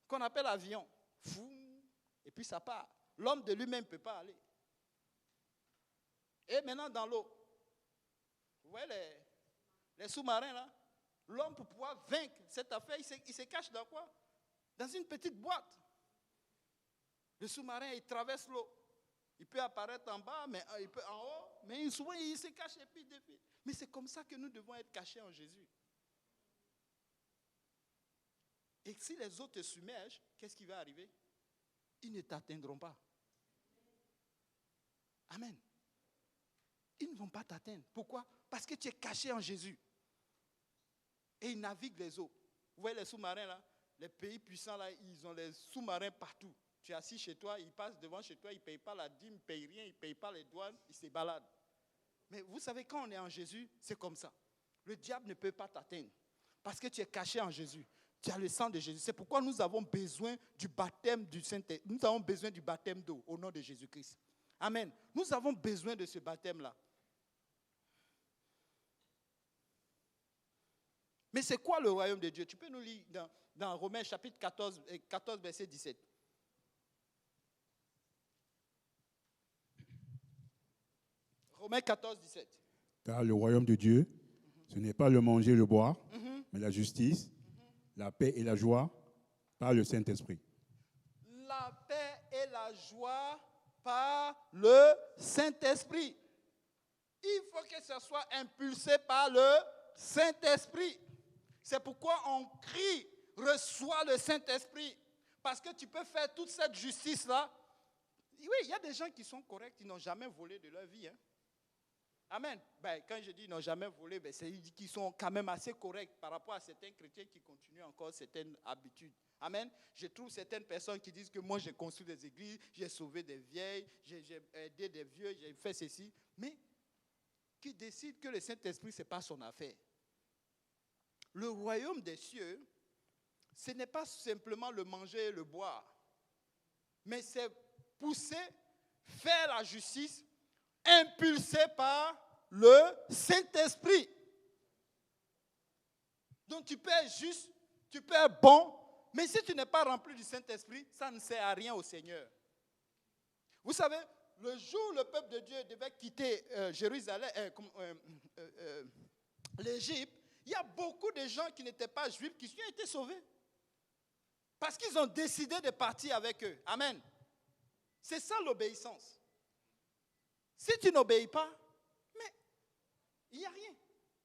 qu'on appelle avion. Fou, et puis ça part. L'homme de lui-même ne peut pas aller. Et maintenant dans l'eau, vous voyez les sous-marins là, l'homme pour pouvoir vaincre cette affaire, il se cache dans quoi? Dans une petite boîte. Le sous-marin, il traverse l'eau. Il peut apparaître en bas, mais il peut en haut, mais souvent il se cache et puis il défile. Mais c'est comme ça que nous devons être cachés en Jésus. Et si les autres te submergent, qu'est-ce qui va arriver? Ils ne t'atteindront pas. Amen. Ils ne vont pas t'atteindre. Pourquoi? Parce que tu es caché en Jésus. Et ils naviguent les eaux. Vous voyez les sous-marins là? Les pays puissants là, ils ont les sous-marins partout. Tu es assis chez toi, ils passent devant chez toi, ils ne payent pas la dîme, ils ne payent rien, ils ne payent pas les douanes, ils se baladent. Mais vous savez, quand on est en Jésus, c'est comme ça. Le diable ne peut pas t'atteindre. Parce que tu es caché en Jésus. Tu as le sang de Jésus. C'est pourquoi nous avons besoin du baptême du Saint-Esprit. Nous avons besoin du baptême d'eau au nom de Jésus-Christ. Amen. Nous avons besoin de ce baptême-là. Mais c'est quoi le royaume de Dieu? Tu peux nous lire dans Romains chapitre 14, verset 17. Romains 14, 17. Car le royaume de Dieu, ce n'est pas le manger et le boire, mais la justice, la paix et la joie par le Saint-Esprit. La paix et la joie par le Saint-Esprit. Il faut que ce soit impulsé par le Saint-Esprit. C'est pourquoi on crie, reçois le Saint-Esprit. Parce que tu peux faire toute cette justice-là. Oui, il y a des gens qui sont corrects, ils n'ont jamais volé de leur vie. Hein. Amen. Quand je dis ils n'ont jamais volé, c'est qu'ils sont quand même assez corrects par rapport à certains chrétiens qui continuent encore certaines habitudes. Amen. Je trouve certaines personnes qui disent que moi j'ai construit des églises, j'ai sauvé des vieilles, j'ai aidé des vieux, j'ai fait ceci. Mais qui décide que le Saint-Esprit, ce n'est pas son affaire. Le royaume des cieux, ce n'est pas simplement le manger et le boire, mais c'est pousser, faire la justice, impulsé par le Saint-Esprit. Donc tu peux être juste, tu peux être bon, mais si tu n'es pas rempli du Saint-Esprit, ça ne sert à rien au Seigneur. Vous savez, le jour où le peuple de Dieu devait quitter l'Égypte, il y a beaucoup de gens qui n'étaient pas juifs qui ont été sauvés. Parce qu'ils ont décidé de partir avec eux. Amen. C'est ça l'obéissance. Si tu n'obéis pas, mais il n'y a rien.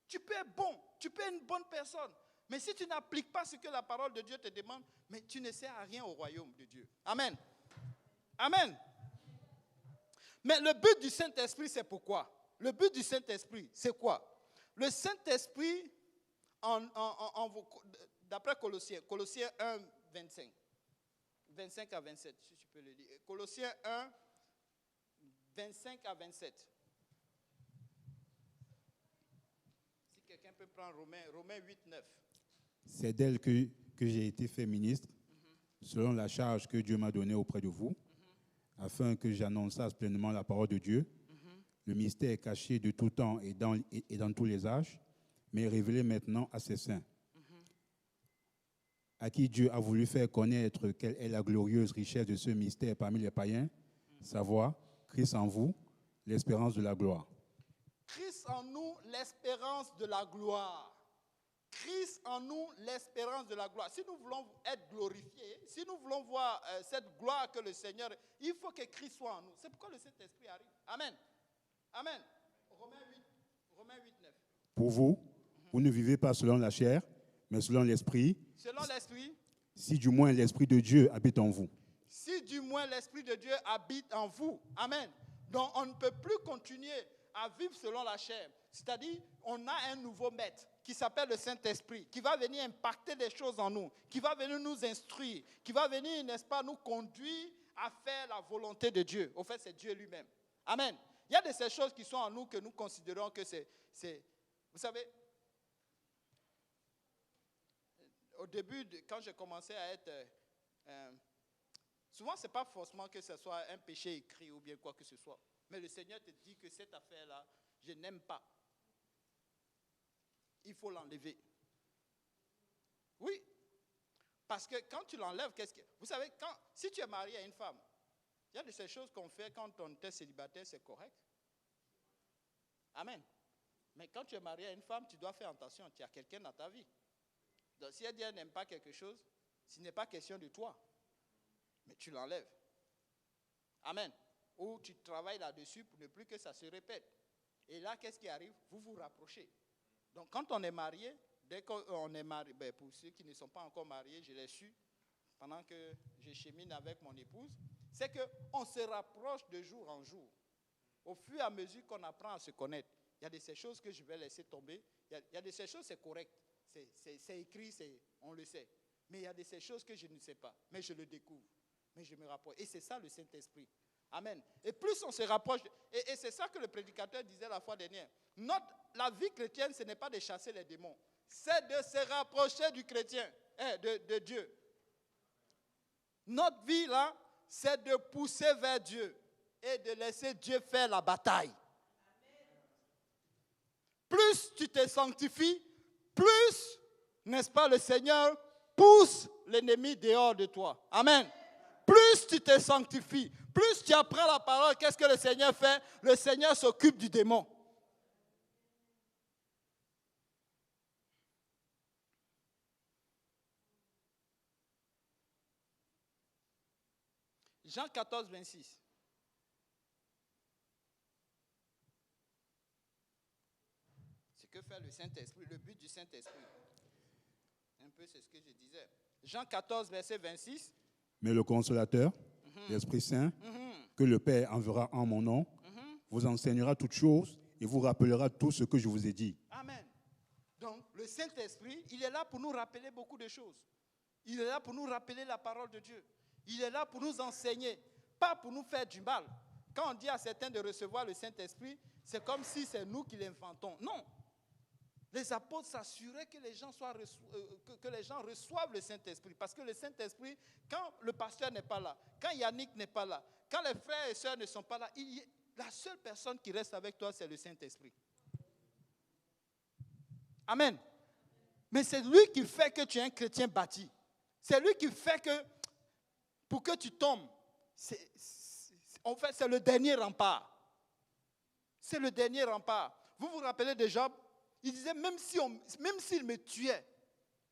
Tu peux être bon, tu peux être une bonne personne. Mais si tu n'appliques pas ce que la parole de Dieu te demande, mais tu ne sers à rien au royaume de Dieu. Amen. Amen. Mais le but du Saint-Esprit, c'est pourquoi? Le but du Saint-Esprit, c'est quoi? Le Saint-Esprit, d'après Colossiens 1, 25. 25 à 27, si tu peux le lire. Colossiens 1, 25 à 27. Si quelqu'un peut prendre Romains 8, 9. C'est d'elle que j'ai été fait ministre, selon la charge que Dieu m'a donnée auprès de vous, afin que j'annonçasse pleinement la parole de Dieu, le mystère caché de tout temps et dans tous les âges, mais révélé maintenant à ses saints, à qui Dieu a voulu faire connaître quelle est la glorieuse richesse de ce mystère parmi les païens, savoir Christ en vous, l'espérance de la gloire. Christ en nous, l'espérance de la gloire. Christ en nous, l'espérance de la gloire. Si nous voulons être glorifiés, si nous voulons voir cette gloire que le Seigneur, il faut que Christ soit en nous. C'est pourquoi le Saint-Esprit arrive. Amen. Amen. Romains 8, 9. Pour vous, vous ne vivez pas selon la chair, mais selon l'Esprit. Selon l'Esprit. Si du moins l'Esprit de Dieu habite en vous. Si du moins l'Esprit de Dieu habite en vous. Amen. Donc on ne peut plus continuer à vivre selon la chair. C'est-à-dire, on a un nouveau maître qui s'appelle le Saint-Esprit, qui va venir impacter des choses en nous, qui va venir nous instruire, qui va venir, n'est-ce pas, nous conduire à faire la volonté de Dieu. Au fait, c'est Dieu lui-même. Amen. Il y a de ces choses qui sont en nous que nous considérons que c'est vous savez, au début, quand j'ai commencé à être... souvent, ce n'est pas forcément que ce soit un péché écrit ou bien quoi que ce soit. Mais le Seigneur te dit que cette affaire-là, je n'aime pas. Il faut l'enlever. Oui. Parce que quand tu l'enlèves, vous savez, si tu es marié à une femme, il y a de ces choses qu'on fait quand on était célibataire, c'est correct. Amen. Mais quand tu es marié à une femme, tu dois faire attention. Tu as quelqu'un dans ta vie. Donc si elle dit qu'elle n'aime pas quelque chose, ce n'est pas question de toi. Mais tu l'enlèves. Amen. Ou tu travailles là-dessus pour ne plus que ça se répète. Et là, qu'est-ce qui arrive? Vous vous rapprochez. Donc quand on est marié, dès qu'on est marié, pour ceux qui ne sont pas encore mariés, je l'ai su pendant que je chemine avec mon épouse, c'est qu'on se rapproche de jour en jour. Au fur et à mesure qu'on apprend à se connaître, il y a de ces choses que je vais laisser tomber. Il y a de ces choses, c'est correct. C'est écrit, on le sait. Mais il y a de ces choses que je ne sais pas. Mais je le découvre. Mais je me rapproche. Et c'est ça le Saint-Esprit. Amen. Et plus on se rapproche, et c'est ça que le prédicateur disait la fois dernière. La vie chrétienne, ce n'est pas de chasser les démons. C'est de se rapprocher du chrétien, de Dieu. Notre vie, là, c'est de pousser vers Dieu et de laisser Dieu faire la bataille. Plus tu te sanctifies, plus, n'est-ce pas, le Seigneur pousse l'ennemi dehors de toi. Amen. Plus tu te sanctifies, plus tu apprends la parole, qu'est-ce que le Seigneur fait? Le Seigneur s'occupe du démon. Jean 14, 26. Ce que fait le Saint-Esprit, le but du Saint-Esprit. Un peu, c'est ce que je disais. Jean 14, verset 26. Mais le Consolateur, l'Esprit Saint, que le Père enverra en mon nom, vous enseignera toutes choses et vous rappellera tout ce que je vous ai dit. Amen. Donc, le Saint-Esprit, il est là pour nous rappeler beaucoup de choses. Il est là pour nous rappeler la parole de Dieu. Il est là pour nous enseigner, pas pour nous faire du mal. Quand on dit à certains de recevoir le Saint-Esprit, c'est comme si c'est nous qui l'inventons. Non. Les apôtres s'assuraient que les gens reçoivent le Saint-Esprit. Parce que le Saint-Esprit, quand le pasteur n'est pas là, quand Yannick n'est pas là, quand les frères et sœurs ne sont pas là, la seule personne qui reste avec toi, c'est le Saint-Esprit. Amen. Mais c'est lui qui fait que tu es un chrétien bâti. C'est lui qui fait que, pour que tu tombes, en fait, c'est le dernier rempart. C'est le dernier rempart. Vous vous rappelez de Job? Il disait, même s'il me tuait,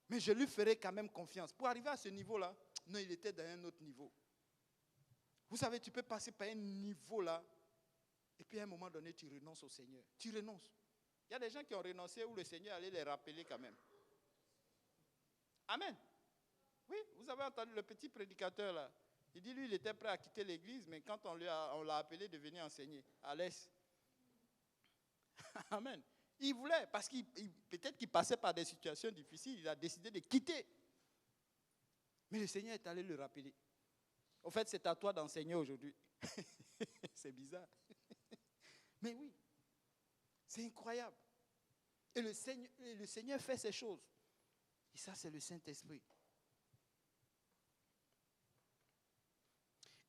mais je lui ferai quand même confiance. Pour arriver à ce niveau-là, non, il était dans un autre niveau. Vous savez, tu peux passer par un niveau là, et puis à un moment donné, tu renonces au Seigneur. Tu renonces. Il y a des gens qui ont renoncé où le Seigneur allait les rappeler quand même. Amen. Oui, vous avez entendu le petit prédicateur là. Il dit, lui, il était prêt à quitter l'église, mais quand on l'a appelé de venir enseigner à l'Est. Amen. Il voulait, parce que peut-être qu'il passait par des situations difficiles, il a décidé de quitter. Mais le Seigneur est allé le rappeler. Au fait, c'est à toi d'enseigner aujourd'hui. C'est bizarre. Mais oui, c'est incroyable. Et le Seigneur fait ces choses. Et ça, c'est le Saint-Esprit.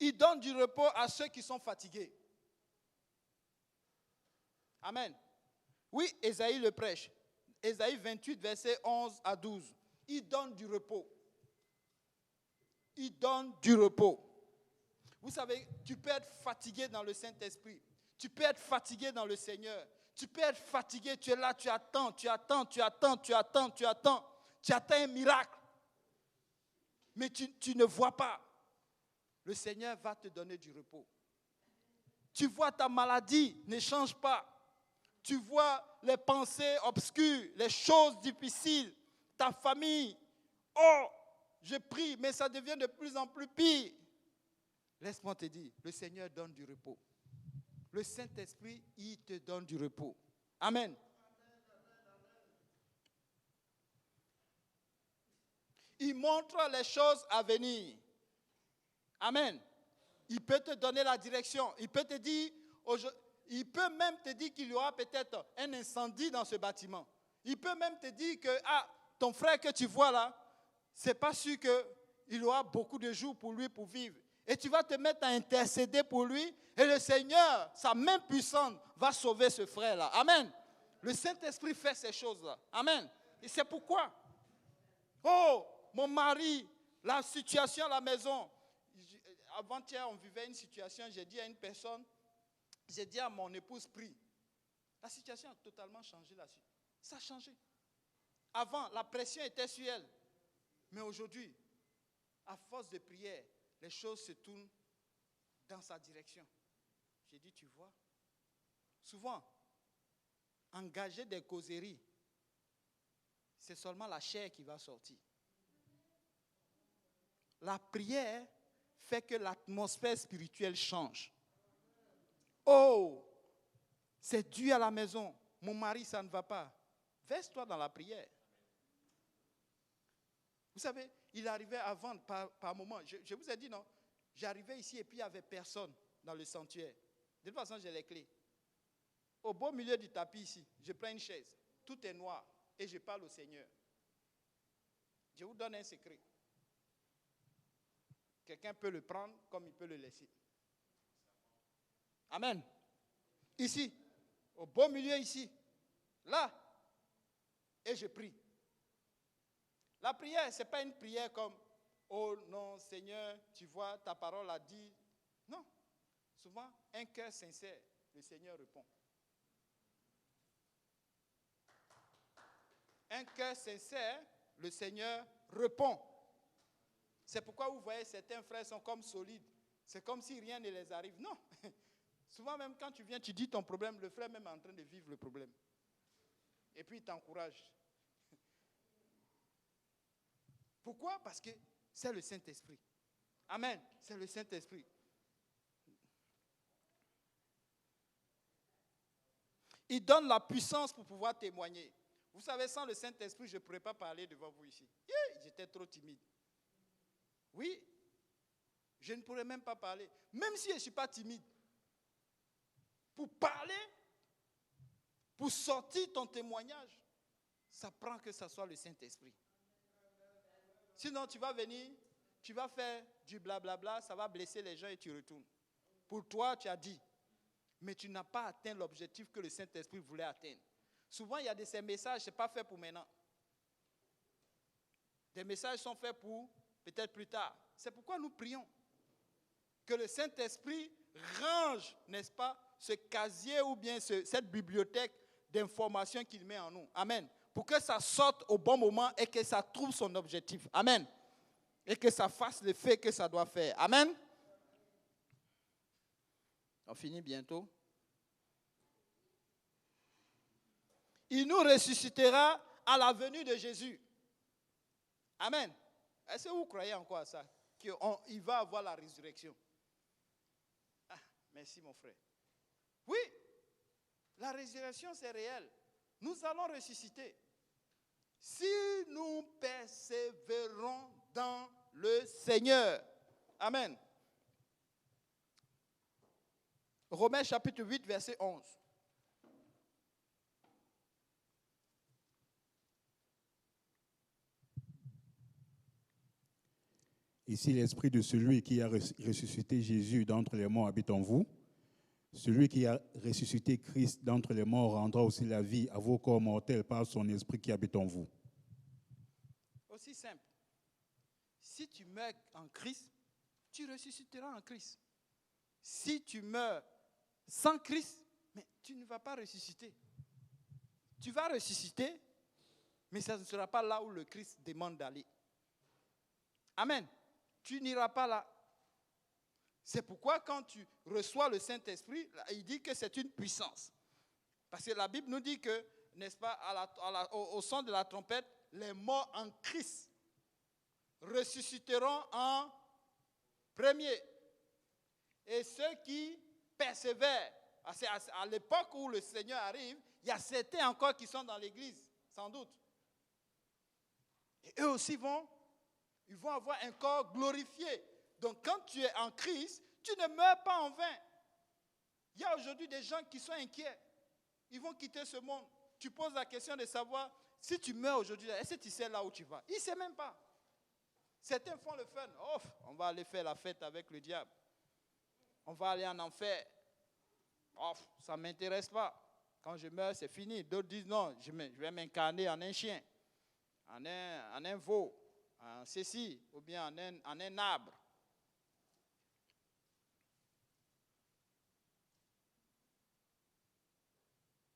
Il donne du repos à ceux qui sont fatigués. Amen. Oui, Ésaïe le prêche. Ésaïe 28, versets 11 à 12. Il donne du repos. Il donne du repos. Vous savez, tu peux être fatigué dans le Saint-Esprit. Tu peux être fatigué dans le Seigneur. Tu peux être fatigué, tu es là, tu attends. Tu attends un miracle. Mais tu ne vois pas. Le Seigneur va te donner du repos. Tu vois ta maladie ne change pas. Tu vois les pensées obscures, les choses difficiles, ta famille. Oh, je prie, mais ça devient de plus en plus pire. Laisse-moi te dire, le Seigneur donne du repos. Le Saint-Esprit, il te donne du repos. Amen. Il montre les choses à venir. Amen. Il peut te donner la direction. Il peut te dire, il peut même te dire qu'il y aura peut-être un incendie dans ce bâtiment. Il peut même te dire que ton frère que tu vois là, c'est pas sûr qu'il aura beaucoup de jours pour lui pour vivre. Et tu vas te mettre à intercéder pour lui. Et le Seigneur, sa main puissante, va sauver ce frère-là. Amen. Le Saint-Esprit fait ces choses-là. Amen. Et c'est pourquoi. Oh, mon mari, la situation à la maison. Avant-hier, on vivait une situation. J'ai dit à une personne, j'ai dit à mon épouse, prie. La situation a totalement changé là-dessus. Ça a changé. Avant, la pression était sur elle. Mais aujourd'hui, à force de prière, les choses se tournent dans sa direction. J'ai dit, tu vois, souvent, engager des causeries, c'est seulement la chair qui va sortir. La prière fait que l'atmosphère spirituelle change. Oh, c'est dur à la maison. Mon mari, ça ne va pas. Verse-toi dans la prière. Vous savez, il arrivait à vendre par moment. Je vous ai dit, non? J'arrivais ici et puis il n'y avait personne dans le sanctuaire. De toute façon, j'ai les clés. Au beau milieu du tapis ici, je prends une chaise. Tout est noir et je parle au Seigneur. Je vous donne un secret. Quelqu'un peut le prendre comme il peut le laisser. Amen. Ici, au beau milieu ici, là, et je prie. La prière, ce n'est pas une prière comme « Oh non, Seigneur, tu vois, ta parole a dit… » Non. Souvent, un cœur sincère, le Seigneur répond. Un cœur sincère, le Seigneur répond. C'est pourquoi vous voyez, certains frères sont comme solides. C'est comme si rien ne les arrive. Non. Souvent même quand tu viens, tu dis ton problème, le frère même est en train de vivre le problème. Et puis il t'encourage. Pourquoi? Parce que c'est le Saint-Esprit. Amen. C'est le Saint-Esprit. Il donne la puissance pour pouvoir témoigner. Vous savez, sans le Saint-Esprit, je ne pourrais pas parler devant vous ici. J'étais trop timide. Oui, je ne pourrais même pas parler. Même si je ne suis pas timide. Pour parler, pour sortir ton témoignage, ça prend que ce soit le Saint-Esprit. Sinon, tu vas venir, tu vas faire du blablabla, ça va blesser les gens et tu retournes. Pour toi, tu as dit, mais tu n'as pas atteint l'objectif que le Saint-Esprit voulait atteindre. Souvent, il y a ces messages, ce n'est pas fait pour maintenant. Des messages sont faits pour peut-être plus tard. C'est pourquoi nous prions. Que le Saint-Esprit range, n'est-ce pas, ce casier ou bien cette bibliothèque d'informations qu'il met en nous. Amen. Pour que ça sorte au bon moment et que ça trouve son objectif. Amen. Et que ça fasse l'effet que ça doit faire. Amen. On finit bientôt. Il nous ressuscitera à la venue de Jésus. Amen. Est-ce que vous croyez encore à ça? Qu'il va avoir la résurrection? Ah, merci mon frère. Oui, la résurrection c'est réel. Nous allons ressusciter. Si nous persévérons dans le Seigneur. Amen. Romains chapitre 8, verset 11. Et si l'esprit de celui qui a ressuscité Jésus d'entre les morts habite en vous, celui qui a ressuscité Christ d'entre les morts rendra aussi la vie à vos corps mortels par son esprit qui habite en vous. Aussi simple. Si tu meurs en Christ, tu ressusciteras en Christ. si tu meurs sans Christ, mais tu ne vas pas ressusciter. Tu vas ressusciter, mais ça ne sera pas là où le Christ demande d'aller. Amen. Tu n'iras pas là. C'est pourquoi quand tu reçois le Saint-Esprit, il dit que c'est une puissance. Parce que la Bible nous dit que, n'est-ce pas, au son de la trompette, les morts en Christ ressusciteront en premier. Et ceux qui persévèrent, à l'époque où le Seigneur arrive, il y a certains encore qui sont dans l'église, sans doute. Et eux aussi ils vont avoir un corps glorifié. Donc quand tu es en Christ, tu ne meurs pas en vain. Il y a aujourd'hui des gens qui sont inquiets. Ils vont quitter ce monde. Tu poses la question de savoir, si tu meurs aujourd'hui, est-ce que tu sais là où tu vas? Ils ne savent même pas. Certains font le fun. Oh, on va aller faire la fête avec le diable. On va aller en enfer. Oh, ça ne m'intéresse pas. Quand je meurs, c'est fini. D'autres disent non, je vais m'incarner en un chien, en un veau, en ceci, ou bien en un arbre.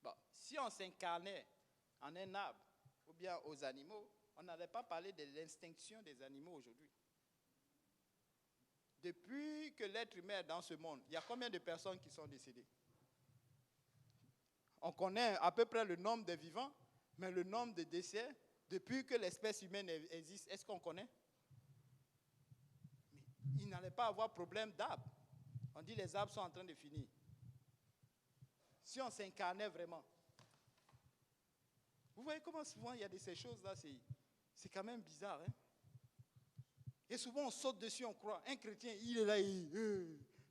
Bon, si on s'incarnait en un arbre, ou bien aux animaux, on n'allait pas parler de l'extinction des animaux aujourd'hui. Depuis que l'être humain est dans ce monde, il y a combien de personnes qui sont décédées? On connaît à peu près le nombre de vivants, mais le nombre de décès, depuis que l'espèce humaine existe, est-ce qu'on connaît? Mais il n'allait pas avoir problème d'arbres. On dit les arbres sont en train de finir. Si on s'incarnait vraiment. Vous voyez comment souvent il y a de ces choses-là, c'est quand même bizarre. Hein? Et souvent on saute dessus, on croit. Un chrétien, il est là,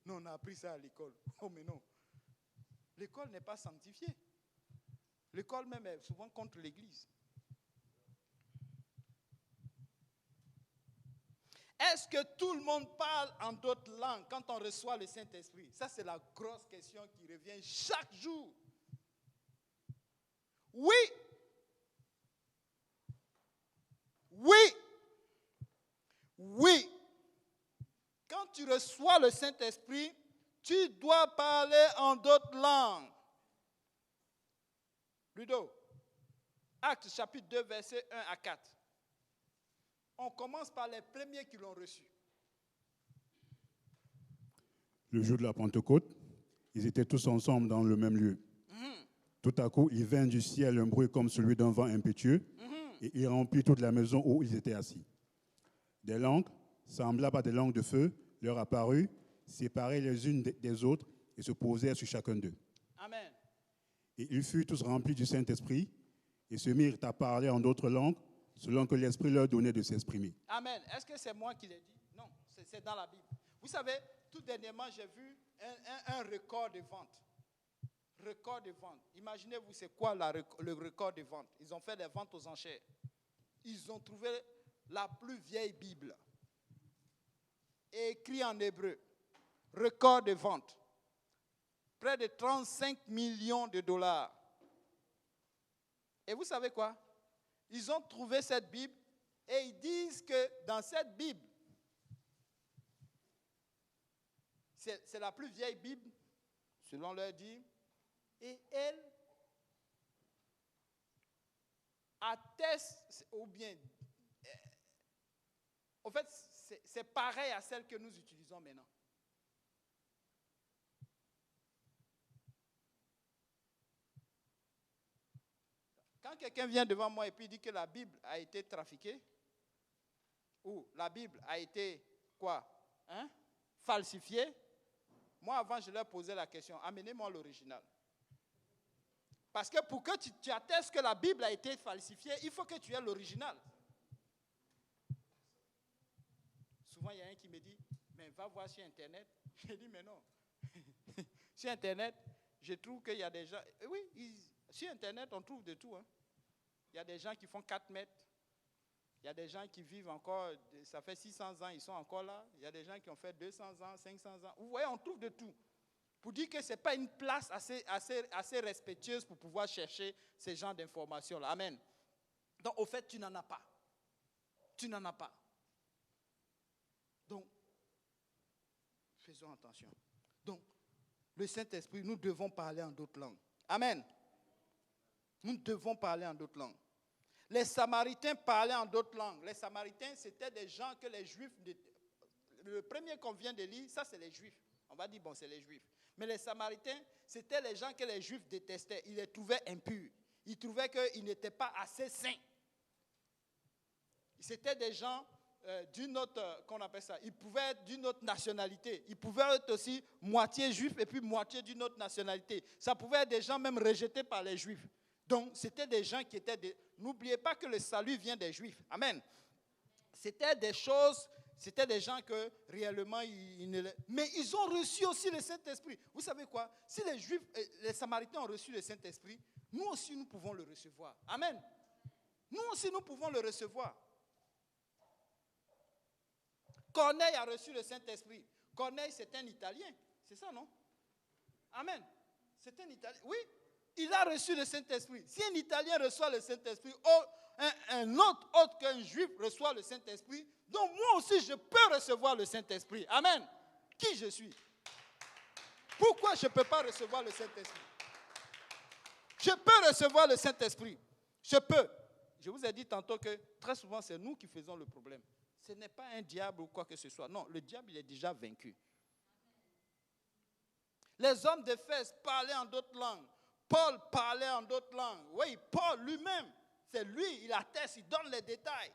non, on a appris ça à l'école. Oh mais non. L'école n'est pas sanctifiée. L'école même est souvent contre l'Église. Est-ce que tout le monde parle en d'autres langues quand on reçoit le Saint-Esprit? Ça, c'est la grosse question qui revient chaque jour. Oui. Oui. Oui. Quand tu reçois le Saint-Esprit, tu dois parler en d'autres langues. Ludo, Actes chapitre 2, versets 1 à 4. On commence par les premiers qui l'ont reçu. Le jour de la Pentecôte, ils étaient tous ensemble dans le même lieu. Tout à coup, il vint du ciel un bruit comme celui d'un vent impétueux, et il remplit toute la maison où ils étaient assis. Des langues, semblables à des langues de feu, leur apparurent, séparées les unes des autres, et se posèrent sur chacun d'eux. Amen. Et ils furent tous remplis du Saint-Esprit, et se mirent à parler en d'autres langues, selon que l'Esprit leur donnait de s'exprimer. Amen. Est-ce que c'est moi qui l'ai dit? Non, c'est dans la Bible. Vous savez, tout dernièrement, j'ai vu un record de vente. Record de vente. Imaginez-vous, c'est quoi le record de vente? Ils ont fait des ventes aux enchères. Ils ont trouvé la plus vieille Bible, écrite en hébreu. Record de vente. Près de 35 millions de dollars. Et vous savez quoi? Ils ont trouvé cette Bible et ils disent que dans cette Bible, c'est la plus vieille Bible, selon leur dit, et elle atteste, ou bien, en fait, c'est pareil à celle que nous utilisons maintenant. Quand quelqu'un vient devant moi et puis dit que la Bible a été trafiquée, ou la Bible a été, quoi, falsifiée, moi avant je leur posais la question, amenez-moi l'original. Parce que pour que tu attestes que la Bible a été falsifiée, il faut que tu aies l'original. Souvent il y a un qui me dit, mais va voir sur Internet. Je dis, mais non. Sur Internet, je trouve qu'il y a des gens, oui, sur Internet on trouve de tout. Hein. Il y a des gens qui font 4 mètres. Il y a des gens qui vivent encore, ça fait 600 ans, ils sont encore là. Il y a des gens qui ont fait 200 ans, 500 ans. Vous voyez, on trouve de tout. Pour dire que ce n'est pas une place assez respectueuse pour pouvoir chercher ces genres d'informations-là. Amen. Donc, au fait, tu n'en as pas. Tu n'en as pas. Donc, faisons attention. Donc, le Saint-Esprit, nous devons parler en d'autres langues. Amen. Nous devons parler en d'autres langues. Les Samaritains parlaient en d'autres langues. Les Samaritains, c'était des gens que les Juifs... Le premier qu'on vient de lire, ça c'est les Juifs. On va dire, bon, c'est les Juifs. Mais les Samaritains, c'était les gens que les Juifs détestaient. Ils les trouvaient impurs. Ils trouvaient qu'ils n'étaient pas assez saints. C'était des gens d'une autre, qu'on appelle ça, ils pouvaient être d'une autre nationalité. Ils pouvaient être aussi moitié juifs et puis moitié d'une autre nationalité. Ça pouvait être des gens même rejetés par les Juifs. Donc, c'était des gens qui étaient... N'oubliez pas que le salut vient des Juifs. Amen. C'était des choses... C'était des gens que réellement, mais ils ont reçu aussi le Saint-Esprit. Vous savez quoi? Si les Juifs, les Samaritains ont reçu le Saint-Esprit, nous aussi, nous pouvons le recevoir. Amen. Nous aussi, nous pouvons le recevoir. Corneille a reçu le Saint-Esprit. Corneille, c'est un Italien. C'est ça, non? Amen. C'est un Italien. Oui, il a reçu le Saint-Esprit. Si un Italien reçoit le Saint-Esprit, un autre qu'un Juif reçoit le Saint-Esprit, donc moi aussi, je peux recevoir le Saint-Esprit. Amen. Qui je suis? Pourquoi je ne peux pas recevoir le Saint-Esprit? Je peux recevoir le Saint-Esprit. Je peux. Je vous ai dit tantôt que très souvent, c'est nous qui faisons le problème. Ce n'est pas un diable ou quoi que ce soit. Non, le diable, il est déjà vaincu. Les hommes d'Éphèse parlaient en d'autres langues. Paul parlait en d'autres langues. Oui, Paul lui-même, c'est lui, il atteste, il donne les détails.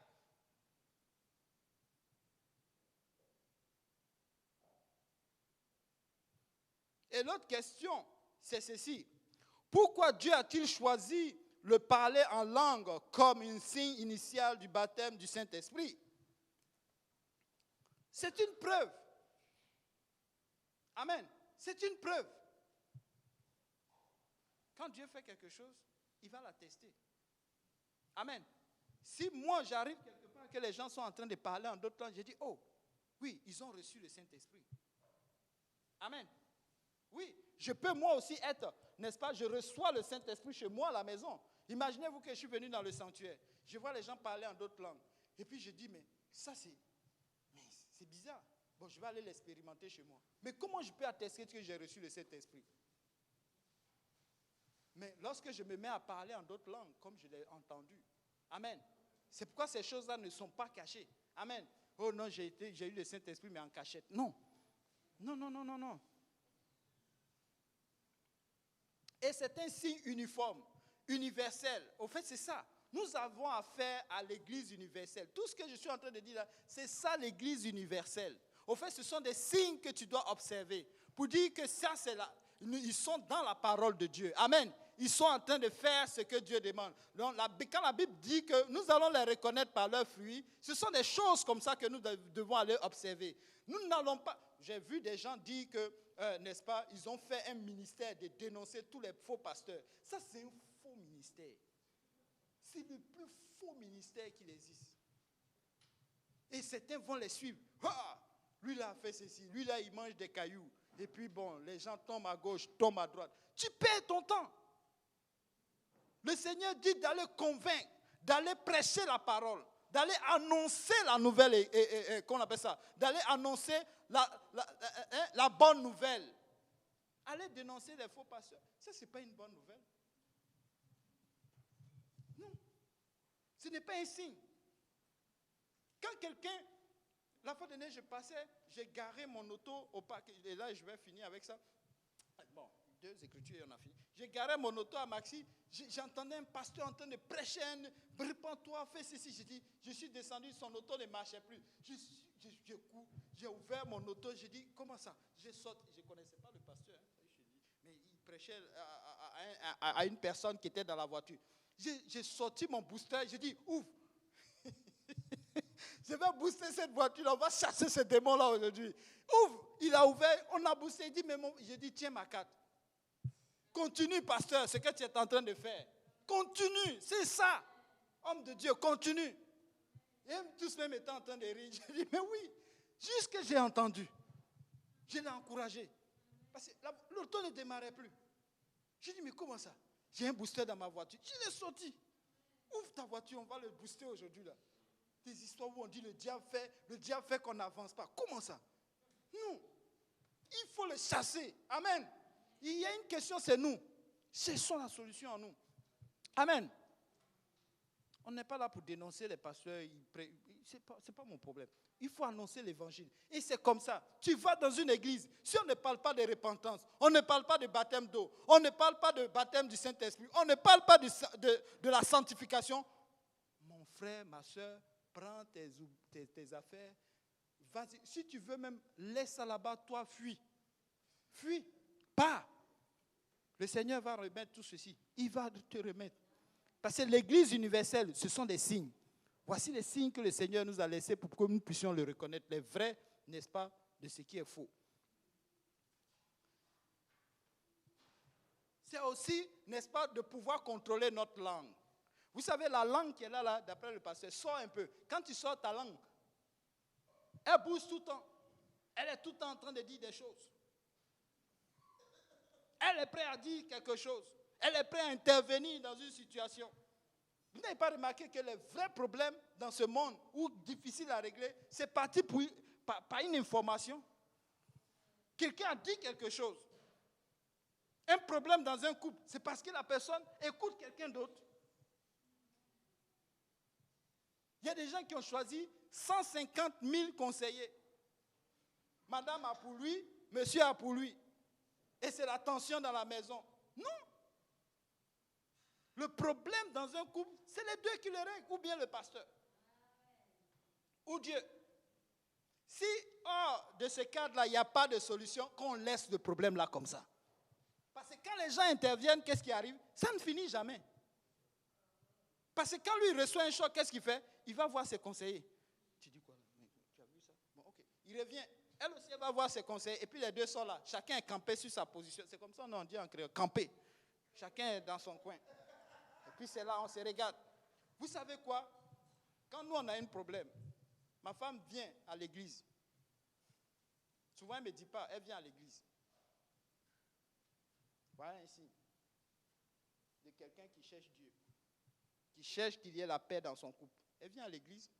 Et l'autre question, c'est ceci. Pourquoi Dieu a-t-il choisi le parler en langue comme un signe initial du baptême du Saint-Esprit? C'est une preuve. Amen. C'est une preuve. Quand Dieu fait quelque chose, il va l'attester. Amen. Si moi j'arrive quelque part que les gens sont en train de parler en d'autres langues, je dis, oh, oui, ils ont reçu le Saint-Esprit. Amen. Oui, je peux moi aussi être, n'est-ce pas, je reçois le Saint-Esprit chez moi à la maison. Imaginez-vous que je suis venu dans le sanctuaire, je vois les gens parler en d'autres langues. Et puis je dis, mais ça c'est bizarre. Bon, je vais aller l'expérimenter chez moi. Mais comment je peux attester que j'ai reçu le Saint-Esprit? Mais lorsque je me mets à parler en d'autres langues, comme je l'ai entendu, amen. C'est pourquoi ces choses-là ne sont pas cachées. Amen. Oh non, j'ai eu le Saint-Esprit, mais en cachette. Non. Non, non, non, non, non. Et c'est un signe uniforme, universel. Au fait, c'est ça. Nous avons affaire à l'église universelle. Tout ce que je suis en train de dire là, c'est ça l'église universelle. Au fait, ce sont des signes que tu dois observer pour dire que ça, c'est là. Ils sont dans la parole de Dieu. Amen. Ils sont en train de faire ce que Dieu demande. Donc, quand la Bible dit que nous allons les reconnaître par leurs fruits, ce sont des choses comme ça que nous devons aller observer. Nous n'allons pas... J'ai vu des gens dire que, n'est-ce pas, ils ont fait un ministère de dénoncer tous les faux pasteurs. Ça, c'est un faux ministère. C'est le plus faux ministère qu'il existe. Et certains vont les suivre. Ah, lui, là, a fait ceci. Lui, là, il mange des cailloux. Et puis, bon, les gens tombent à gauche, tombent à droite. Tu perds ton temps. Le Seigneur dit d'aller convaincre, d'aller prêcher la parole, d'aller annoncer la nouvelle, qu'on appelle ça, d'aller annoncer la bonne nouvelle. Aller dénoncer les faux pasteurs, ça, ce n'est pas une bonne nouvelle. Non. Ce n'est pas un signe. Quand quelqu'un, la fois dernière, je passais, j'ai garé mon auto au parc, et là, je vais finir avec ça. Bon, 2 écritures, et on a fini. J'ai garé mon auto à Maxi, j'entendais un pasteur en train de prêcher, répands-toi, fais ceci. J'ai dit, je suis descendu, son auto ne marchait plus. J'ai ouvert mon auto, j'ai dit, comment ça? J'ai sorti, je ne connaissais pas le pasteur, mais il prêchait à une personne qui était dans la voiture. J'ai sorti mon booster, j'ai dit, ouvre. Je vais booster cette voiture, on va chasser ce démon-là aujourd'hui. Ouvre, il a ouvert, on a boosté, il dit, mais j'ai dit, tiens ma carte. Continue, pasteur, ce que tu es en train de faire. Continue, c'est ça. Homme de Dieu, continue. Et tous même étaient en train de rire. J'ai dit, mais oui, juste que j'ai entendu. Je l'ai encouragé. Parce que l'auto ne démarrait plus. J'ai dit, mais comment ça? J'ai un booster dans ma voiture. Je l'ai sorti. Ouvre ta voiture, on va le booster aujourd'hui là. Des histoires où on dit le diable fait qu'on n'avance pas. Comment ça? Non. Il faut le chasser. Amen. Il y a une question, c'est nous. Cherchons la solution en nous. Amen. On n'est pas là pour dénoncer les pasteurs. Ce n'est pas mon problème. Il faut annoncer l'évangile. Et c'est comme ça. Tu vas dans une église. Si on ne parle pas de repentance, on ne parle pas de baptême d'eau, on ne parle pas de baptême du Saint-Esprit, on ne parle pas de la sanctification. Mon frère, ma soeur, prends tes affaires. Vas-y. Si tu veux même, laisse ça là-bas, toi, fuis. Fuis. Pars. Le Seigneur va remettre tout ceci. Il va te remettre. Parce que l'église universelle, ce sont des signes. Voici les signes que le Seigneur nous a laissés pour que nous puissions le reconnaître, les vrais, n'est-ce pas, de ce qui est faux. C'est aussi, n'est-ce pas, de pouvoir contrôler notre langue. Vous savez, la langue qui est là, d'après le pasteur, sort un peu. Quand tu sors ta langue, elle bouge tout le temps. Elle est tout le temps en train de dire des choses. Elle est prête à dire quelque chose. Elle est prête à intervenir dans une situation. Vous n'avez pas remarqué que les vrais problèmes dans ce monde, ou difficiles à régler, c'est parti par une information. Quelqu'un a dit quelque chose. Un problème dans un couple, c'est parce que la personne écoute quelqu'un d'autre. Il y a des gens qui ont choisi 150 000 conseillers. Madame a pour lui, monsieur a pour lui. Et c'est la tension dans la maison. Non. Le problème dans un couple, c'est les deux qui le règlent, ou bien le pasteur, ou Dieu. Si hors de ce cadre-là, il n'y a pas de solution, qu'on laisse le problème là comme ça. Parce que quand les gens interviennent, qu'est-ce qui arrive? Ça ne finit jamais. Parce que quand lui il reçoit un choc, qu'est-ce qu'il fait? Il va voir ses conseillers. Tu dis quoi? Tu as vu ça? Bon, ok. Il revient. Elle aussi, elle va voir ses conseillers. Et puis les deux sont là. Chacun est campé sur sa position. C'est comme ça on dit en créole. Campé. Chacun est dans son coin. Et puis c'est là, on se regarde. Vous savez quoi? Quand nous, on a un problème, ma femme vient à l'église. Souvent, elle ne me dit pas, elle vient à l'église. Voilà un signe de quelqu'un qui cherche Dieu, qui cherche qu'il y ait la paix dans son couple. Elle vient à l'église.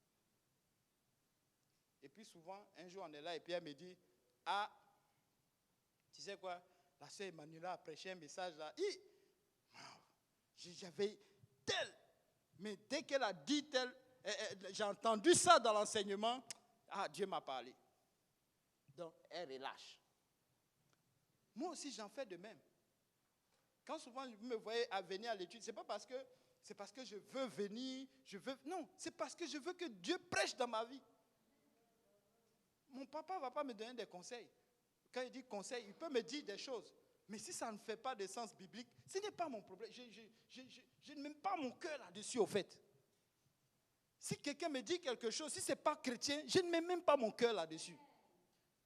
Et puis souvent, un jour, on est là et puis elle me dit, ah, tu sais quoi, la sœur Emmanuela a prêché un message là. J'avais tel, mais dès qu'elle a dit tel, j'ai entendu ça dans l'enseignement, ah, Dieu m'a parlé. Donc, elle relâche. Moi aussi, j'en fais de même. Quand souvent vous me voyez à venir à l'étude, c'est pas parce que je veux venir, non, c'est parce que je veux que Dieu prêche dans ma vie. Mon papa ne va pas me donner des conseils. Quand il dit conseil, il peut me dire des choses. Mais si ça ne fait pas de sens biblique, ce n'est pas mon problème. Je ne mets pas mon cœur là-dessus, au fait. Si quelqu'un me dit quelque chose, si ce n'est pas chrétien, je ne mets même pas mon cœur là-dessus.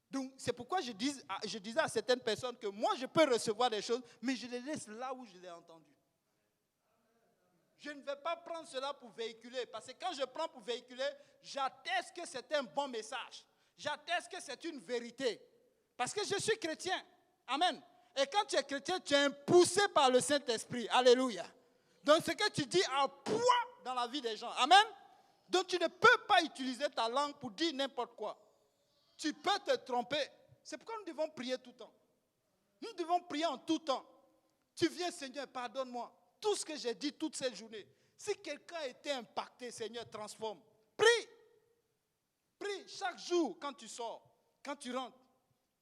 Donc, c'est pourquoi je disais à certaines personnes que moi, je peux recevoir des choses, mais je les laisse là où je l'ai entendu. Je ne vais pas prendre cela pour véhiculer, parce que quand je prends pour véhiculer, j'atteste que c'est un bon message. J'atteste que c'est une vérité. Parce que je suis chrétien. Amen. Et quand tu es chrétien, tu es poussé par le Saint-Esprit. Alléluia. Donc, ce que tu dis a poids dans la vie des gens. Amen. Donc, tu ne peux pas utiliser ta langue pour dire n'importe quoi. Tu peux te tromper. C'est pourquoi nous devons prier tout le temps. Nous devons prier en tout temps. Tu viens, Seigneur, pardonne-moi. Tout ce que j'ai dit toute cette journée. Si quelqu'un a été impacté, Seigneur, transforme. Prie. Prie chaque jour quand tu sors, quand tu rentres.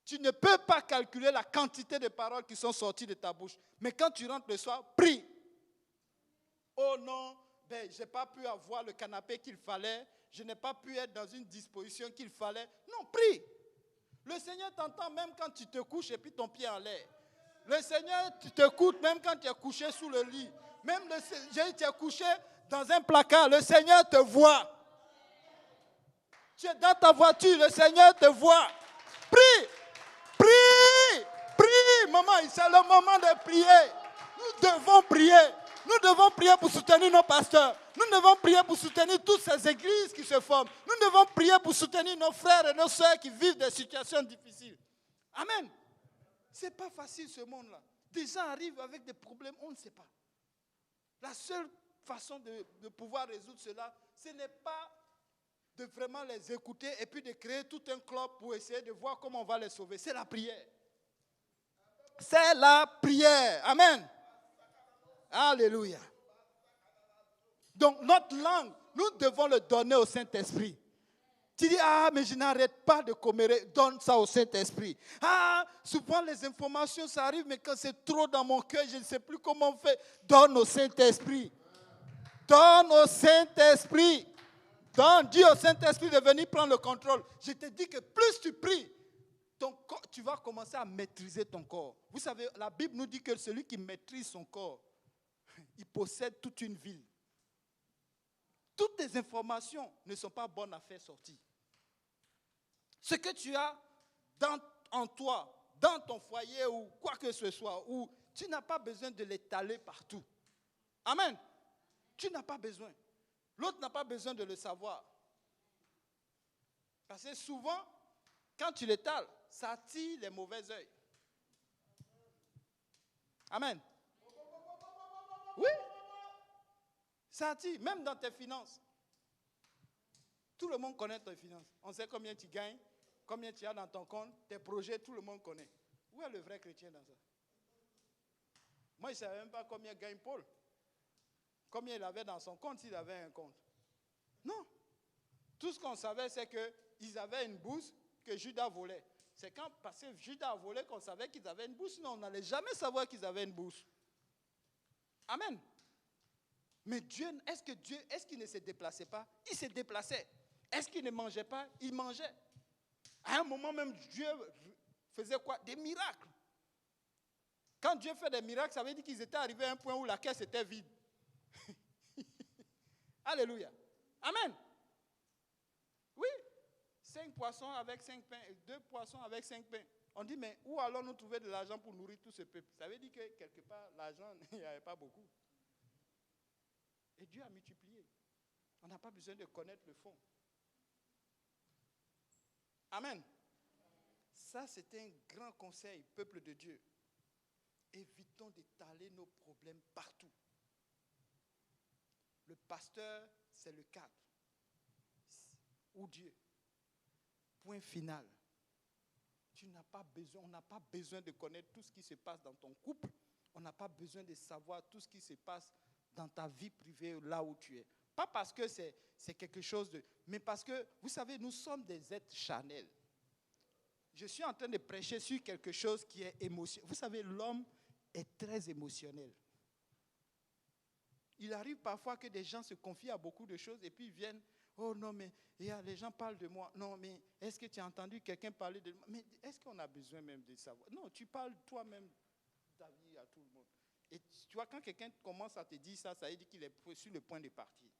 Tu ne peux pas calculer la quantité de paroles qui sont sorties de ta bouche. Mais quand tu rentres le soir, prie. Oh non, je n'ai pas pu avoir le canapé qu'il fallait. Je n'ai pas pu être dans une disposition qu'il fallait. Non, prie. Le Seigneur t'entend même quand tu te couches et puis ton pied en l'air. Le Seigneur t'écoute même quand tu es couché sous le lit. Même tu es couché dans un placard. Le Seigneur te voit. Tu es dans ta voiture. Le Seigneur te voit. Prie. Prie. Prie. Maman, c'est le moment de prier. Nous devons prier. Nous devons prier pour soutenir nos pasteurs. Nous devons prier pour soutenir toutes ces églises qui se forment. Nous devons prier pour soutenir nos frères et nos sœurs qui vivent des situations difficiles. Amen. Ce n'est pas facile ce monde-là. Des gens arrivent avec des problèmes, on ne sait pas. La seule façon de pouvoir résoudre cela, ce n'est pas de vraiment les écouter et puis de créer tout un club pour essayer de voir comment on va les sauver. C'est la prière. C'est la prière. Amen. Alléluia. Donc, notre langue, nous devons le donner au Saint-Esprit. Tu dis, mais je n'arrête pas de commérer. Donne ça au Saint-Esprit. Souvent les informations, ça arrive, mais quand c'est trop dans mon cœur, je ne sais plus comment on fait. Donne au Saint-Esprit. Donne au Saint-Esprit. Dis au Saint-Esprit de venir prendre le contrôle. Je te dis que plus tu pries, tu vas commencer à maîtriser ton corps. Vous savez, la Bible nous dit que celui qui maîtrise son corps, il possède toute une ville. Toutes les informations ne sont pas bonnes à faire sortir. Ce que tu as en toi, dans ton foyer ou quoi que ce soit, où tu n'as pas besoin de l'étaler partout. Amen. Tu n'as pas besoin. L'autre n'a pas besoin de le savoir. Parce que souvent, quand tu l'étales, ça attire les mauvais œils. Amen. Oui. Ça attire, même dans tes finances. Tout le monde connaît tes finances. On sait combien tu gagnes, combien tu as dans ton compte, tes projets, tout le monde connaît. Où est le vrai chrétien dans ça? Moi, je ne savais même pas combien gagne Paul. Combien il avait dans son compte s'il avait un compte. Non. Tout ce qu'on savait, c'est qu'ils avaient une bourse que Judas volait. C'est quand, parce que Judas a volé, qu'on savait qu'ils avaient une bourse. Sinon, on n'allait jamais savoir qu'ils avaient une bourse. Amen. Mais Dieu, est-ce qu'il ne se déplaçait pas? Il se déplaçait. Est-ce qu'il ne mangeait pas? Il mangeait. À un moment même, Dieu faisait quoi? Des miracles. Quand Dieu fait des miracles, ça veut dire qu'ils étaient arrivés à un point où la caisse était vide. Alléluia. Amen. Oui. 5 poissons avec 5 pains, 2 poissons avec 5 pains. On dit, mais où allons-nous trouver de l'argent pour nourrir tout ce peuple? Ça veut dire que quelque part, l'argent, il n'y avait pas beaucoup. Et Dieu a multiplié. On n'a pas besoin de connaître le fond. Amen. Ça, c'est un grand conseil, peuple de Dieu. Évitons d'étaler nos problèmes partout. Le pasteur, c'est le cadre. Ou Dieu. Point final. On n'a pas besoin de connaître tout ce qui se passe dans ton couple. On n'a pas besoin de savoir tout ce qui se passe dans ta vie privée, là où tu es. Pas parce que c'est quelque chose de... Mais parce que, vous savez, nous sommes des êtres charnels. Je suis en train de prêcher sur quelque chose qui est émotionnel. Vous savez, l'homme est très émotionnel. Il arrive parfois que des gens se confient à beaucoup de choses et puis ils viennent, oh non, mais les gens parlent de moi. Non, mais est-ce que tu as entendu quelqu'un parler de moi? Mais est-ce qu'on a besoin même de savoir? Non, tu parles toi-même ta vie à tout le monde. Et tu vois, quand quelqu'un commence à te dire ça, ça veut dire qu'il est sur le point de partir.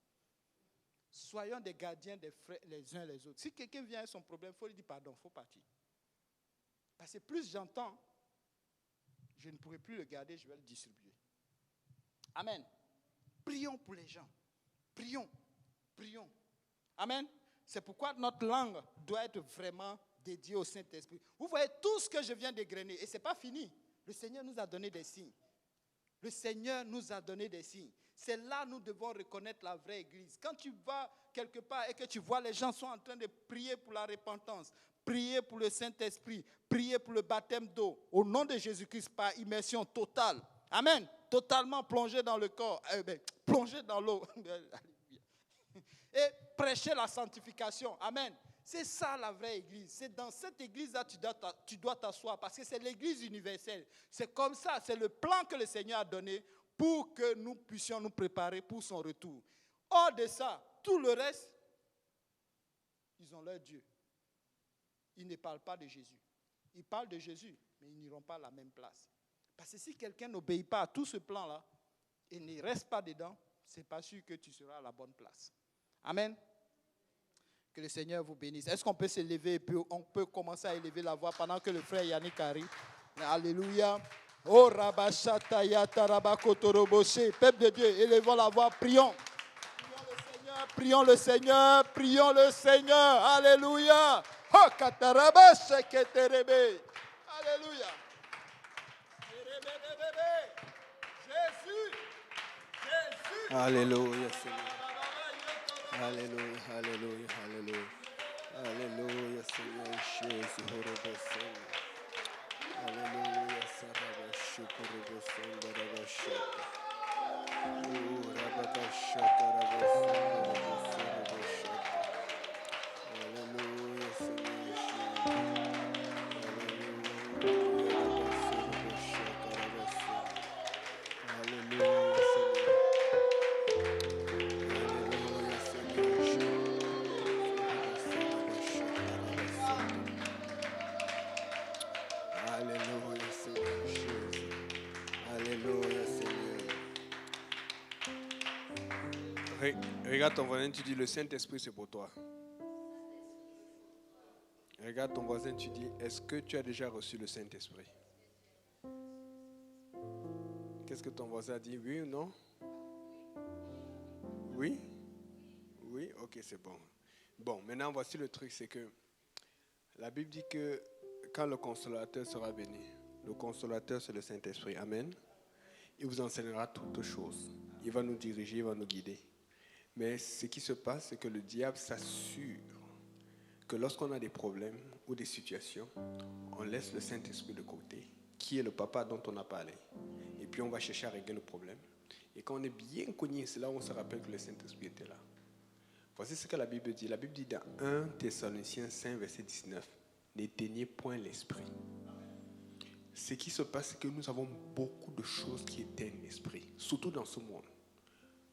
Soyons des gardiens des frères les uns les autres. Si quelqu'un vient avec son problème, il faut lui dire pardon, il faut partir. Parce que plus j'entends, je ne pourrai plus le garder, je vais le distribuer. Amen. Prions pour les gens. Prions. Prions. Amen. C'est pourquoi notre langue doit être vraiment dédiée au Saint-Esprit. Vous voyez tout ce que je viens d'égrener, et ce n'est pas fini. Le Seigneur nous a donné des signes. Le Seigneur nous a donné des signes. C'est là que nous devons reconnaître la vraie église. Quand tu vas quelque part et que tu vois les gens sont en train de prier pour la repentance, prier pour le Saint-Esprit, prier pour le baptême d'eau, au nom de Jésus-Christ par immersion totale. Amen. Totalement plongé dans le corps, plongé dans l'eau. Et prêcher la sanctification. Amen. C'est ça la vraie église. C'est dans cette église-là que tu dois t'asseoir parce que c'est l'église universelle. C'est comme ça, c'est le plan que le Seigneur a donné pour que nous puissions nous préparer pour son retour. Hors de ça, tout le reste, ils ont leur Dieu. Ils ne parlent pas de Jésus. Ils parlent de Jésus, mais ils n'iront pas à la même place. Parce que si quelqu'un n'obéit pas à tout ce plan-là et ne reste pas dedans, ce n'est pas sûr que tu seras à la bonne place. Amen. Que le Seigneur vous bénisse. Est-ce qu'on peut se lever et puis on peut commencer à élever la voix pendant que le frère Yannick arrive? Alléluia. Oh Rabashataya Tarabakotoroboshe. Peuple de Dieu, élevons la voix, prions. Prions le Seigneur, prions le Seigneur. Alléluia. Oh Katarabashe Keterebe. Alléluia. Jésus. Jésus. Alléluia, Seigneur. Alléluia, alléluia, alléluia. Alléluia, Seigneur Jésus. Alléluia, Seigneur. Alléluia, Seigneur Jésus. Alléluia, Seigneur. Regarde ton voisin, tu dis le Saint-Esprit c'est pour toi. Regarde ton voisin, tu dis est-ce que tu as déjà reçu le Saint-Esprit? Qu'est-ce que ton voisin dit? Oui ou non? Oui? Oui? Ok, c'est bon. Bon, maintenant voici le truc, c'est que la Bible dit que quand le Consolateur sera venu, le Consolateur c'est le Saint-Esprit. Amen. Il vous enseignera toutes choses. Il va nous diriger, il va nous guider. Mais ce qui se passe, c'est que le diable s'assure que lorsqu'on a des problèmes ou des situations, on laisse le Saint-Esprit de côté, qui est le papa dont on a parlé. Et puis on va chercher à régler le problème. Et quand on est bien cogné, c'est là où on se rappelle que le Saint-Esprit était là. Voici ce que la Bible dit. La Bible dit dans 1 Thessaloniciens 5, verset 19, n'éteignez point l'esprit. Ce qui se passe, c'est que nous avons beaucoup de choses qui éteignent l'esprit, surtout dans ce monde.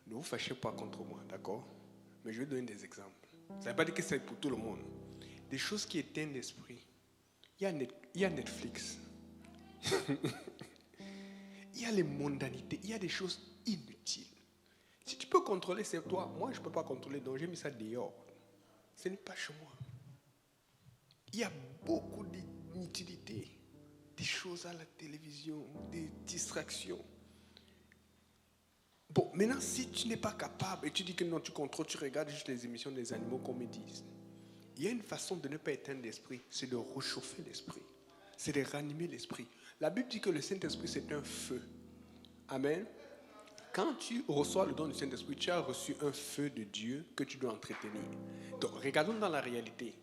Ne vous fâchez pas contre moi, d'accord? Mais je vais donner des exemples. Ça ne veut pas dire que c'est pour tout le monde. Des choses qui éteignent l'esprit. Il y a Netflix. Il y a les mondanités. Il y a des choses inutiles. Si tu peux contrôler, c'est toi. Moi, je ne peux pas contrôler, donc j'ai mis ça dehors. Ce n'est pas chez moi. Il y a beaucoup d'inutilités. Des choses à la télévision, des distractions. Bon, maintenant, si tu n'es pas capable et tu dis que non, tu contrôles, tu regardes juste les émissions des animaux comme ils disent, il y a une façon de ne pas éteindre l'esprit, c'est de réchauffer l'esprit, c'est de ranimer l'esprit. La Bible dit que le Saint-Esprit, c'est un feu. Amen. Quand tu reçois le don du Saint-Esprit, tu as reçu un feu de Dieu que tu dois entretenir. Donc, regardons dans la réalité.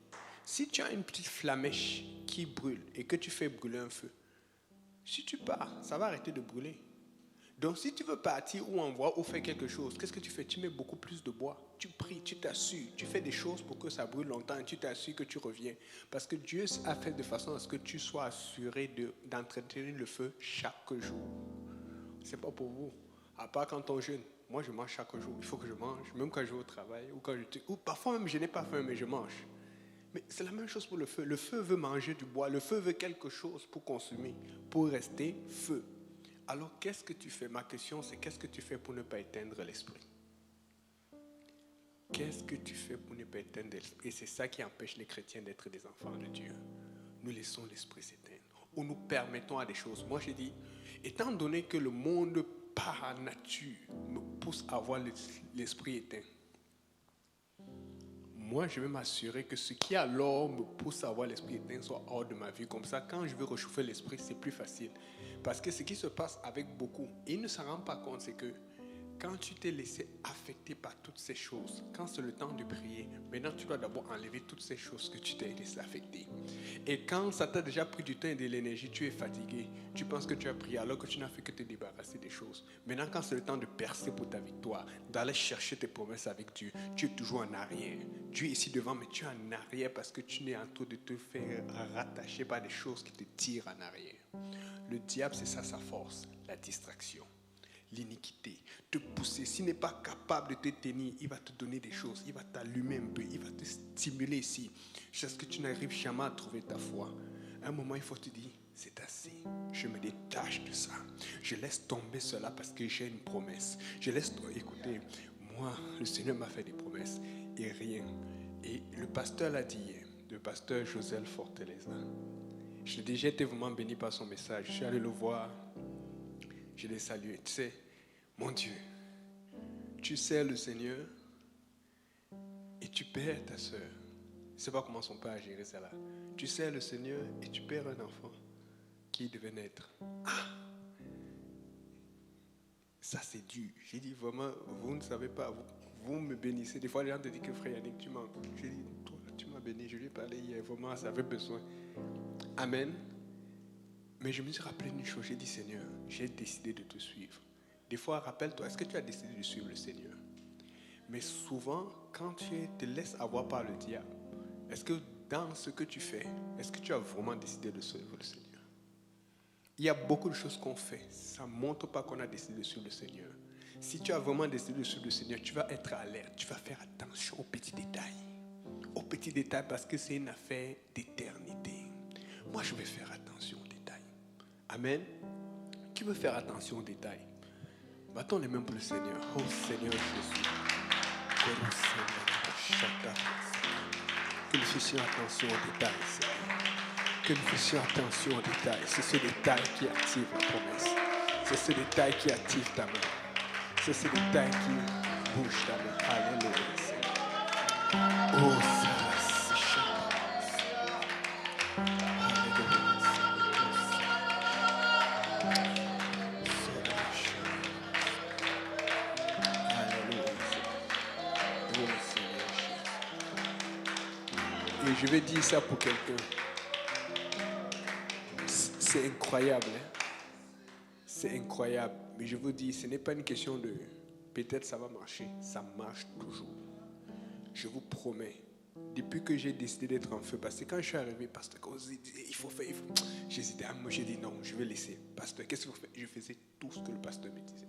Si tu as une petite flamèche qui brûle et que tu fais brûler un feu, si tu pars, ça va arrêter de brûler. Donc, si tu veux partir ou envoyer ou faire quelque chose, qu'est-ce que tu fais? Tu mets beaucoup plus de bois. Tu pries, tu t'assures. Tu fais des choses pour que ça brûle longtemps et tu t'assures que tu reviens. Parce que Dieu a fait de façon à ce que tu sois assuré d'entretenir le feu chaque jour. Ce n'est pas pour vous. À part quand on jeûne. Moi, je mange chaque jour. Il faut que je mange. Même quand je vais au travail. Ou parfois même, je n'ai pas faim, mais je mange. Mais c'est la même chose pour le feu. Le feu veut manger du bois. Le feu veut quelque chose pour consommer, pour rester feu. Alors, qu'est-ce que tu fais? Ma question, c'est qu'est-ce que tu fais pour ne pas éteindre l'esprit? Qu'est-ce que tu fais pour ne pas éteindre l'esprit? Et c'est ça qui empêche les chrétiens d'être des enfants de Dieu. Nous laissons l'esprit s'éteindre. Ou nous permettons à des choses. Moi, j'ai dit, étant donné que le monde par nature me pousse à avoir l'esprit éteint, moi, je vais m'assurer que ce qui alors me pousse à avoir l'esprit éteint soit hors de ma vie. Comme ça, quand je veux réchauffer l'esprit, c'est plus facile. Parce que ce qui se passe avec beaucoup, et ils ne s'en rendent pas compte, c'est que quand tu t'es laissé affecter par toutes ces choses, quand c'est le temps de prier, maintenant tu dois d'abord enlever toutes ces choses que tu t'es laissé affecter. Et quand ça t'a déjà pris du temps et de l'énergie, tu es fatigué, tu penses que tu as prié alors que tu n'as fait que te débarrasser des choses. Maintenant, quand c'est le temps de percer pour ta victoire, d'aller chercher tes promesses avec Dieu, tu es toujours en arrière. Dieu est ici devant, mais tu es en arrière parce que tu n'es en train de te faire rattacher par des choses qui te tirent en arrière. Le diable, c'est ça sa force, la distraction, l'iniquité, te pousser. S'il n'est pas capable de te tenir, il va te donner des choses, il va t'allumer un peu, il va te stimuler ici, jusqu'à ce que tu n'arrives jamais à trouver ta foi. À un moment, il faut te dire, c'est assez, je me détache de ça. Je laisse tomber cela parce que j'ai une promesse. Je laisse, écoutez, moi, le Seigneur m'a fait des promesses et rien. Et le pasteur l'a dit hier, le pasteur Joseph Fortaleza. J'ai déjà été vraiment béni par son message. Je suis allé le voir. Je l'ai salué. Tu sais, mon Dieu, tu sers le Seigneur et tu perds ta soeur. Je ne sais pas comment son père a géré ça là. Tu sers le Seigneur et tu perds un enfant qui devait naître. Ah! Ça c'est dur. J'ai dit vraiment, vous ne savez pas, vous me bénissez. Des fois les gens te disent que frère Yannick, tu m'as. J'ai dit, toi tu m'as béni. Je lui ai parlé hier, vraiment, ça avait besoin. Amen. Mais je me suis rappelé d'une chose, j'ai dit Seigneur, j'ai décidé de te suivre. Des fois, rappelle-toi, est-ce que tu as décidé de suivre le Seigneur? Mais souvent, quand tu te laisses avoir par le diable, est-ce que dans ce que tu fais, est-ce que tu as vraiment décidé de suivre le Seigneur? Il y a beaucoup de choses qu'on fait, ça ne montre pas qu'on a décidé de suivre le Seigneur. Si tu as vraiment décidé de suivre le Seigneur, tu vas être alerte, tu vas faire attention aux petits détails. Aux petits détails parce que c'est une affaire d'éternité. Moi, je vais faire attention aux détails. Amen. Qui veut faire attention aux détails? Battons les mains pour le Seigneur. Oh Seigneur Jésus. Que nous fassions attention aux détails, Seigneur. Que nous fassions attention aux détails. C'est ce détail qui active la promesse. C'est ce détail qui active ta main. C'est ce détail qui bouge ta main. Alléluia, Seigneur. Oh, ça, c'est chouette. Alléluia, Seigneur. Alléluia, Seigneur. Oh, Seigneur. Et je vais dire ça pour quelqu'un. C'est incroyable, hein? C'est incroyable. Mais je vous dis, ce n'est pas une question de peut-être ça va marcher. Ça marche toujours. Je vous promets. Depuis que j'ai décidé d'être en feu, parce que quand je suis arrivé, pasteur, il faut faire, j'hésitais. Moi, j'ai dit non, je vais laisser. Pasteur, qu'est-ce que vous faites? Je faisais tout ce que le pasteur me disait.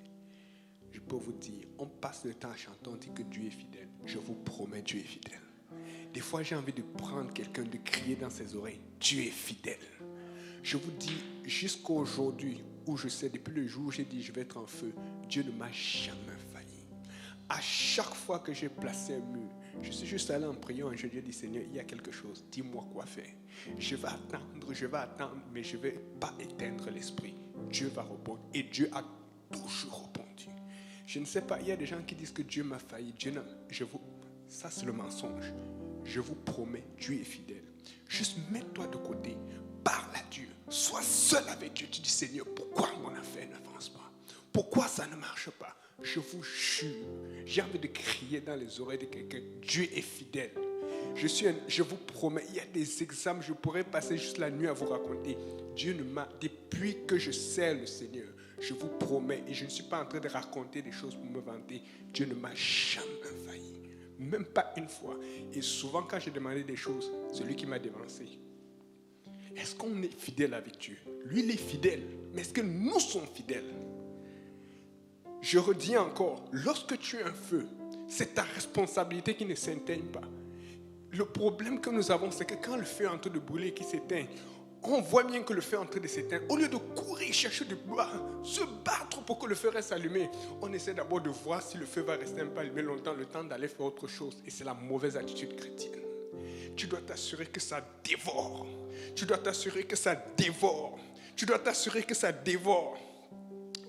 Je peux vous dire, on passe le temps à chanter, on dit que Dieu est fidèle. Je vous promets, Dieu est fidèle. Des fois, j'ai envie de prendre quelqu'un, de crier dans ses oreilles, Dieu est fidèle. Je vous dis, jusqu'à aujourd'hui, où je sais, depuis le jour où j'ai dit je vais être en feu, Dieu ne m'a jamais failli. À chaque fois que j'ai placé un mur, je suis juste allé en priant et je lui ai dit, Seigneur, il y a quelque chose, dis-moi quoi faire. Je vais attendre, mais je ne vais pas éteindre l'esprit. Dieu va répondre et Dieu a toujours répondu. Je ne sais pas, il y a des gens qui disent que Dieu m'a failli. Ça c'est le mensonge. Je vous promets, Dieu est fidèle. Juste mets-toi de côté, parle à Dieu, sois seul avec Dieu. Tu dis, Seigneur, pourquoi mon affaire n'avance pas? Pourquoi ça ne marche pas? Je vous jure, j'ai envie de crier dans les oreilles de quelqu'un, Dieu est fidèle. Je vous promets, il y a des exemples, je pourrais passer juste la nuit à vous raconter. Dieu ne m'a, depuis que je sais le Seigneur, je vous promets, et je ne suis pas en train de raconter des choses pour me vanter, Dieu ne m'a jamais failli. Même pas une fois. Et souvent quand j'ai demandé des choses, c'est lui qui m'a devancé. Est-ce qu'on est fidèle avec Dieu? Lui, il est fidèle. Mais est-ce que nous sommes fidèles? Je redis encore, lorsque tu as un feu, c'est ta responsabilité qui ne s'éteigne pas. Le problème que nous avons, c'est que quand le feu est en train de brûler et qui s'éteint, on voit bien que le feu est en train de s'éteindre. Au lieu de courir, chercher du bois, se battre pour que le feu reste allumé, on essaie d'abord de voir si le feu va rester un peu allumé longtemps, le temps d'aller faire autre chose. Et c'est la mauvaise attitude chrétienne. Tu dois t'assurer que ça dévore. Tu dois t'assurer que ça dévore. Tu dois t'assurer que ça dévore.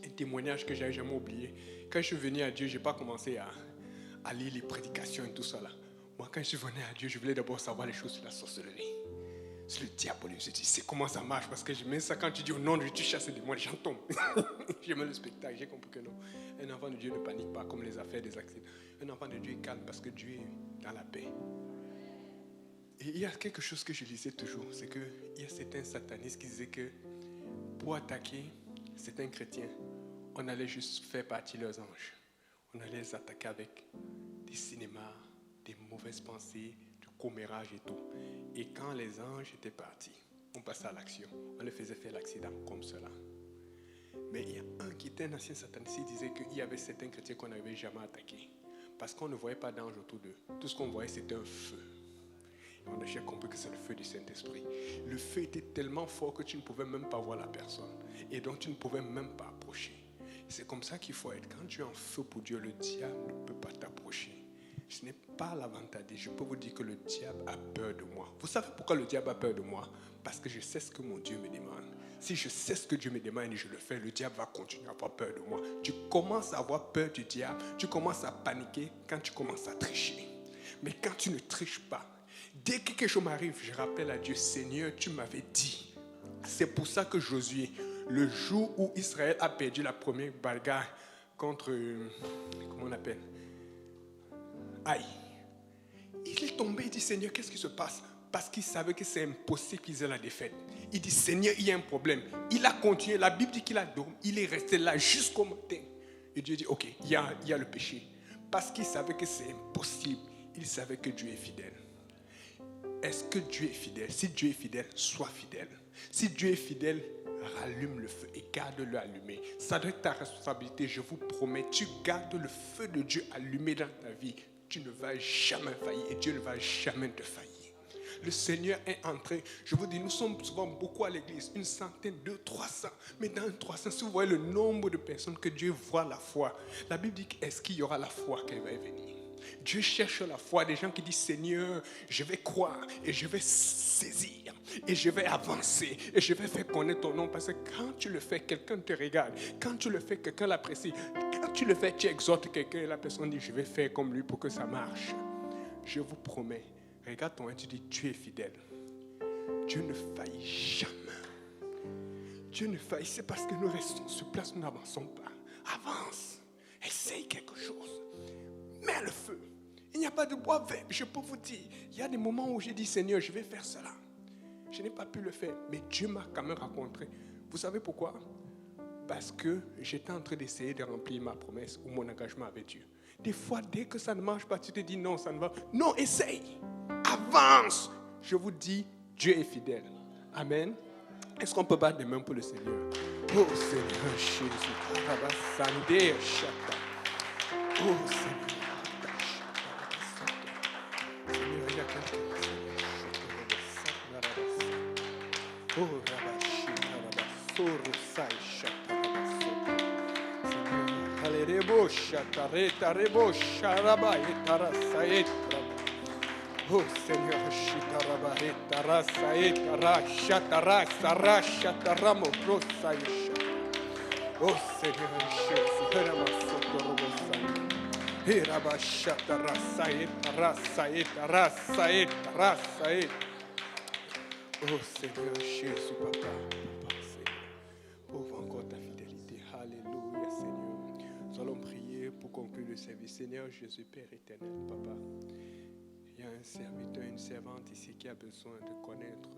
Un témoignage que je n'avais jamais oublié. Quand je suis venu à Dieu, je n'ai pas commencé à lire les prédications et tout ça là. Moi, quand je suis venu à Dieu, je voulais d'abord savoir les choses sur la sorcellerie. Sur le diable, je me suis dit, c'est comment ça marche. Parce que je mets ça quand tu dis au nom de Dieu, tu chasses les démons, les gens tombent. J'aimais le spectacle, j'ai compris que non. Un enfant de Dieu ne panique pas comme les affaires des accidents. Un enfant de Dieu est calme parce que Dieu est dans la paix. Et il y a quelque chose que je lisais toujours, c'est qu'il y a certains satanistes qui disaient que pour attaquer certains chrétiens, on allait juste faire partie leurs anges. On allait les attaquer avec des cinémas, des mauvaises pensées, du commérage et tout. Et quand les anges étaient partis, on passait à l'action. On les faisait faire l'accident comme cela. Mais il y a un qui était un ancien sataniste qui disait qu'il y avait certains chrétiens qu'on n'avait jamais attaqués. Parce qu'on ne voyait pas d'ange autour d'eux. Tout ce qu'on voyait, c'était un feu. Et on a déjà compris que c'est le feu du Saint-Esprit. Le feu était tellement fort que tu ne pouvais même pas voir la personne. Et donc tu ne pouvais même pas approcher. C'est comme ça qu'il faut être. Quand tu es en feu pour Dieu, le diable ne peut pas t'approcher. Ce n'est pas l'avantage. Je peux vous dire que le diable a peur de moi. Vous savez pourquoi le diable a peur de moi? Parce que je sais ce que mon Dieu me demande. Si je sais ce que Dieu me demande et je le fais, le diable va continuer à avoir peur de moi. Tu commences à avoir peur du diable, tu commences à paniquer quand tu commences à tricher. Mais quand tu ne triches pas, dès que quelque chose m'arrive, je rappelle à Dieu, Seigneur, tu m'avais dit. C'est pour ça que Josué, le jour où Israël a perdu la première bagarre contre, comment on appelle? Aïe. Il est tombé, il dit, Seigneur, qu'est-ce qui se passe? Parce qu'il savait que c'est impossible qu'ils aient la défaite. Il dit, Seigneur, il y a un problème. Il a continué. La Bible dit qu'il a dormi. Il est resté là jusqu'au matin. Et Dieu dit, ok, il y a le péché. Parce qu'il savait que c'est impossible. Il savait que Dieu est fidèle. Est-ce que Dieu est fidèle? Si Dieu est fidèle, sois fidèle. Si Dieu est fidèle, rallume le feu et garde-le allumé. Ça doit être ta responsabilité, je vous promets. Tu gardes le feu de Dieu allumé dans ta vie. Tu ne vas jamais faillir et Dieu ne va jamais te faillir. Le Seigneur est entré. Je vous dis, nous sommes souvent beaucoup à l'église, 100, 200, 300. Mais dans 300, si vous voyez le nombre de personnes que Dieu voit la foi, la Bible dit, est-ce qu'il y aura la foi qui va venir? Dieu cherche la foi, des gens qui disent, Seigneur, je vais croire et je vais saisir et je vais avancer et je vais faire connaître ton nom. Parce que quand tu le fais, quelqu'un te regarde. Quand tu le fais, quelqu'un l'apprécie. Quand tu le fais, tu exhortes quelqu'un et la personne dit, je vais faire comme lui pour que ça marche. Je vous promets, regarde ton et tu dis, Dieu est fidèle. Dieu ne faillit jamais. Dieu ne faillit, c'est parce que nous restons sur place, nous n'avançons pas. Avance, essaye quelque chose. Mets le feu. Il n'y a pas de bois vert. Je peux vous dire, il y a des moments où j'ai dit, Seigneur, je vais faire cela. Je n'ai pas pu le faire, mais Dieu m'a quand même rencontré. Vous savez pourquoi? Parce que j'étais en train d'essayer de remplir ma promesse ou mon engagement avec Dieu. Des fois, dès que ça ne marche pas, tu te dis non, ça ne va pas. Non, essaye. Avance. Je vous dis, Dieu est fidèle. Amen. Est-ce qu'on peut battre des mains pour le Seigneur? Oh Seigneur Jésus. Oh Seigneur. Oh, Rabashi, Rabasuru, Saisha, Rabasuru. Alerebo, Shatareta, Rebo, Sharaba, Etarasaetra. Oh, Seigneur, Shitarabareta, Rasaeta, Rashatara, Sarashataramo, Rosaisha. Oh, Seigneur, Jésus, Ramasoto, Robosai. Herabashata, Rasaeta, Rasaeta, Rasaeta, Rasaeta. Oh Seigneur Jésus, Papa, Seigneur, prouve encore ta fidélité. Alléluia, Seigneur. Nous allons prier pour conclure le service. Seigneur Jésus, Père éternel, Papa, il y a un serviteur, une servante ici qui a besoin de connaître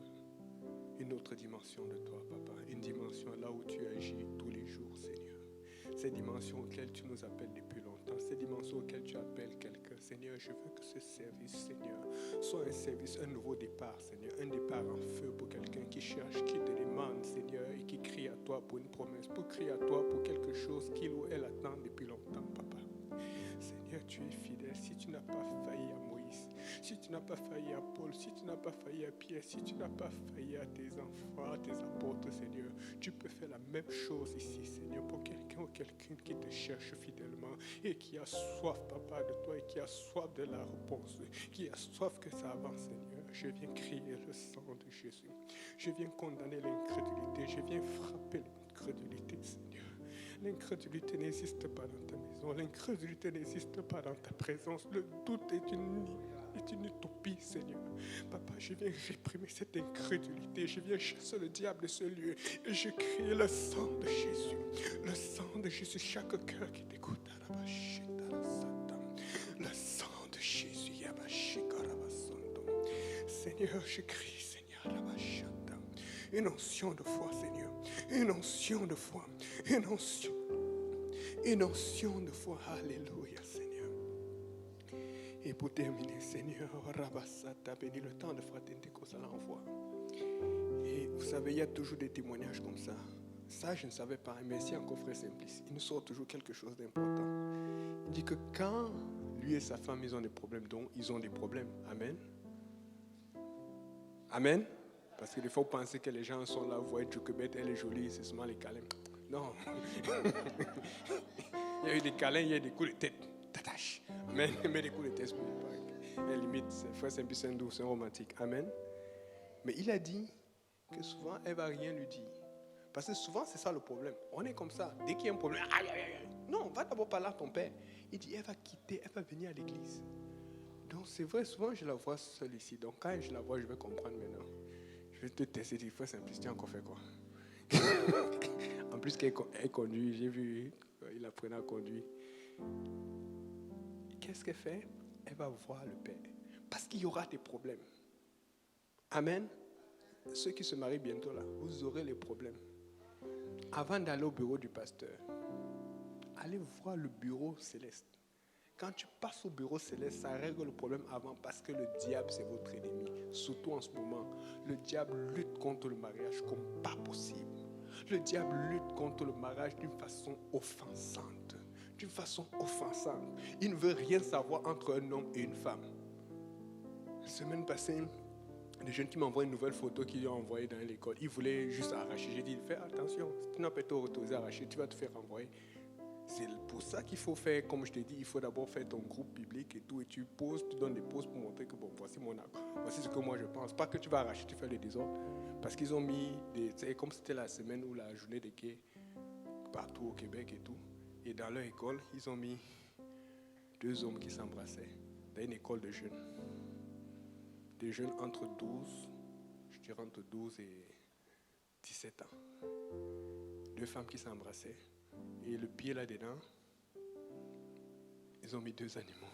une autre dimension de toi, Papa. Une dimension là où tu agis tous les jours, Seigneur. Ces dimensions auxquelles tu nous appelles depuis longtemps, ces dimensions auxquelles tu appelles quelqu'un. Seigneur, je veux que ce service, Seigneur, soit un service, un nouveau départ, Seigneur. Un départ en feu pour quelqu'un qui cherche, qui te demande, Seigneur, et qui crie à toi pour une promesse, pour crier à toi pour quelque chose qu'il ou elle attend depuis longtemps, Papa. Seigneur, tu es fidèle. Si tu n'as pas failli à Moïse, si tu n'as pas failli à Paul, si tu n'as pas failli à Pierre, si tu n'as pas failli à tes enfants, à tes apôtres, Seigneur, tu peux faire la même chose ici, Seigneur, pour quelqu'un ou quelqu'une qui te cherche fidèlement et qui a soif, Papa, de toi et qui a soif de la réponse, qui a soif que ça avance, Seigneur. Je viens crier le sang de Jésus. Je viens condamner l'incrédulité. Je viens frapper l'incrédulité, Seigneur. L'incrédulité n'existe pas dans ta maison. L'incrédulité n'existe pas dans ta présence. Le doute est une utopie, Seigneur. Papa, je viens réprimer cette incrédulité. Je viens chasser le diable de ce lieu. Et je crie le sang de Jésus. Le sang de Jésus. Chaque cœur qui t'écoute. Le sang de Jésus. Seigneur, je crie, Seigneur. Une onction de foi, Seigneur. Une onction de foi. Une onction de foi. Alléluia, Seigneur. Et pour terminer, Seigneur, Rabasata, bénis le temps de fraternité qu'on s'en envoie. Et vous savez, il y a toujours des témoignages comme ça. Ça, je ne savais pas. Merci encore, frère Simplice. Il nous sort toujours quelque chose d'important. Il dit que quand lui et sa femme, ils ont des problèmes, donc ils ont des problèmes. Amen. Amen. Parce que des fois, vous pensez que les gens sont là, vous voyez Joquebette, elle est jolie, c'est seulement les câlins. Non. Il y a eu des câlins, il y a eu des coups de tête. Tatache. Amen. Mais des coups de tête, c'est pas. Limite, frère Saint-Pierre, c'est un romantique. Amen. Mais il a dit que souvent, elle ne va rien lui dire. Parce que souvent, c'est ça le problème. On est comme ça. Dès qu'il y a un problème, aïe, aïe, aïe. Non, va d'abord parler à ton père. Il dit, elle va quitter, elle va venir à l'église. Donc, c'est vrai, souvent, je la vois seule ici. Donc, quand je la vois, je vais comprendre maintenant. Je vais te tester, il faut simplifier, tu as encore fait quoi? En plus, qu'elle conduit, j'ai vu, il apprenait à conduire. Qu'est-ce qu'elle fait? Elle va voir le père. Parce qu'il y aura des problèmes. Amen. Ceux qui se marient bientôt là, vous aurez les problèmes. Avant d'aller au bureau du pasteur, allez voir le bureau céleste. Quand tu passes au bureau céleste, ça règle le problème avant parce que le diable, c'est votre ennemi. Surtout en ce moment, le diable lutte contre le mariage comme pas possible. Le diable lutte contre le mariage d'une façon offensante. D'une façon offensante. Il ne veut rien savoir entre un homme et une femme. La semaine passée, des jeunes qui m'envoient une nouvelle photo qu'ils ont envoyée dans l'école. Ils voulaient juste arracher. J'ai dit, fais attention, si tu n'as pas été autorisé à arracher, tu vas te faire renvoyer. C'est pour ça qu'il faut faire, comme je t'ai dit, il faut d'abord faire ton groupe biblique et tout. Et tu poses, tu donnes des pauses pour montrer que bon, voici ce que moi je pense. Pas que tu vas arracher, tu fais le désordre. Parce qu'ils ont mis, comme c'était la semaine ou la journée des gays, partout au Québec et tout. Et dans leur école, ils ont mis 2 hommes qui s'embrassaient dans une école de jeunes. Des jeunes entre 12, je dirais entre 12 et 17 ans. 2 femmes qui s'embrassaient. Et le pied là-dedans, ils ont mis 2 animaux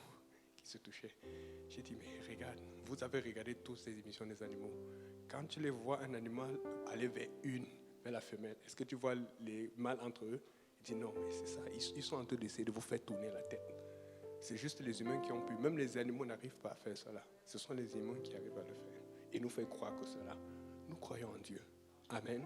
qui se touchaient. J'ai dit, mais regarde, vous avez regardé toutes ces émissions des animaux. Quand tu les vois un animal aller vers la femelle, est-ce que tu vois les mâles entre eux? Il dit, non, mais c'est ça. Ils sont en train d'essayer de vous faire tourner la tête. C'est juste les humains qui ont pu. Même les animaux n'arrivent pas à faire cela. Ce sont les humains qui arrivent à le faire. Et nous faire croire que cela. Nous croyons en Dieu. Amen.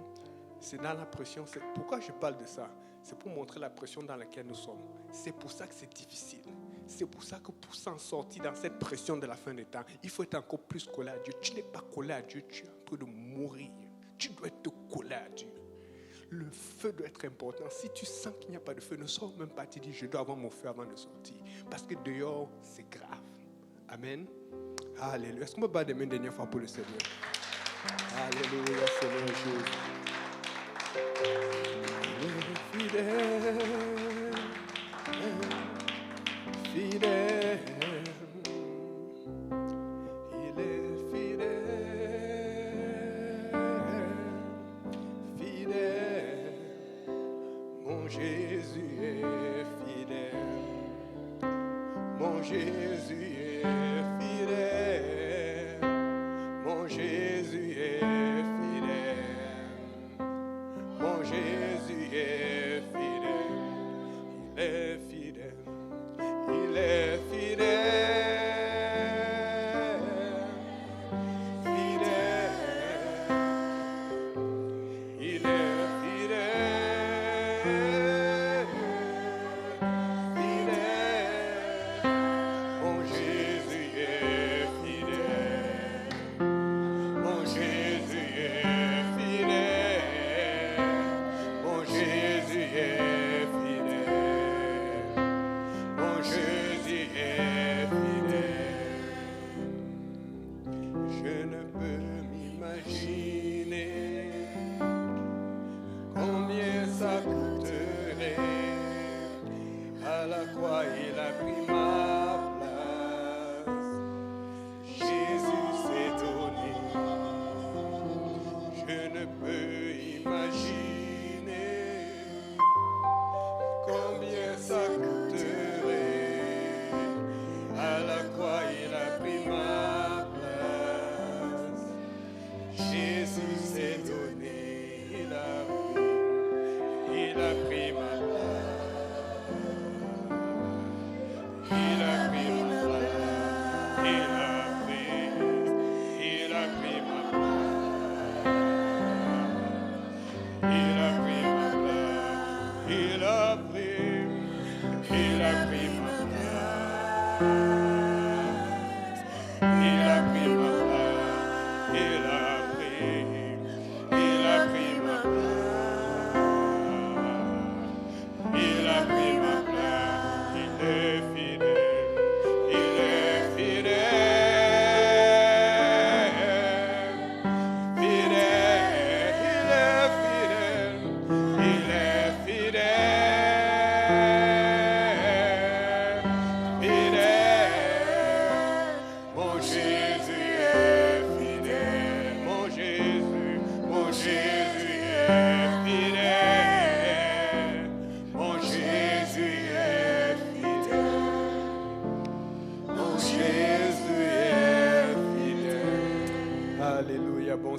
C'est dans la pression. Pourquoi je parle de ça? C'est pour montrer la pression dans laquelle nous sommes. C'est pour ça que c'est difficile. C'est pour ça que pour s'en sortir dans cette pression de la fin des temps, il faut être encore plus collé à Dieu. Tu n'es pas collé à Dieu, tu es en train de mourir. Tu dois être collé à Dieu. Le feu doit être important. Si tu sens qu'il n'y a pas de feu, ne sors même pas. Tu dis, je dois avoir mon feu avant de sortir. Parce que dehors, c'est grave. Amen. Alléluia. Est-ce qu'on peut battre des mains une dernière fois pour le Seigneur? Alléluia, Seigneur Jésus. Fidèle, fidèle, il est fidèle, fidèle, mon Jésus est fidèle, mon Jésus est fidèle, mon Jésus est fidèle, mon Jésus est fidèle, il est fidèle, il est fidèle, fidèle, il est fidèle, fidèle, mon Jésus est fidèle, mon Jésus est fidèle, mon Jésus est fidèle, mon Jésus est fidèle. Je ne peux m'imaginer combien ça coûterait. À la croix, il a pris ma place. Jésus s'est donné. Je ne peux imaginer combien ça coûterait. À la croix, il a pris ma place. Jésus s'est donné. Il a pris ma place. Il a pris ma place. Il a pris ma place. Il a pris ma place. Il a pris ma place. Il a pris ma place. Il a pris ma place. Il a pris ma place. Il est fidèle. Il est fidèle. Fidèle. Il est fidèle. Il est fidèle. Fidèle.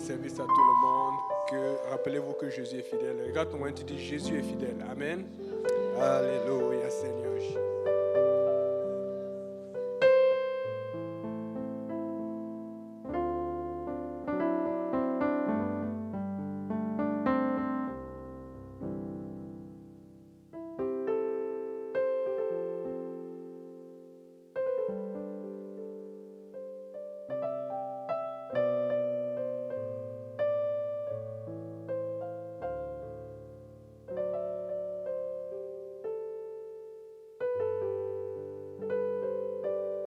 service à tout le monde. Rappelez-vous que Jésus est fidèle. Regarde ton voisin, tu dis Jésus est fidèle. Amen. Alléluia.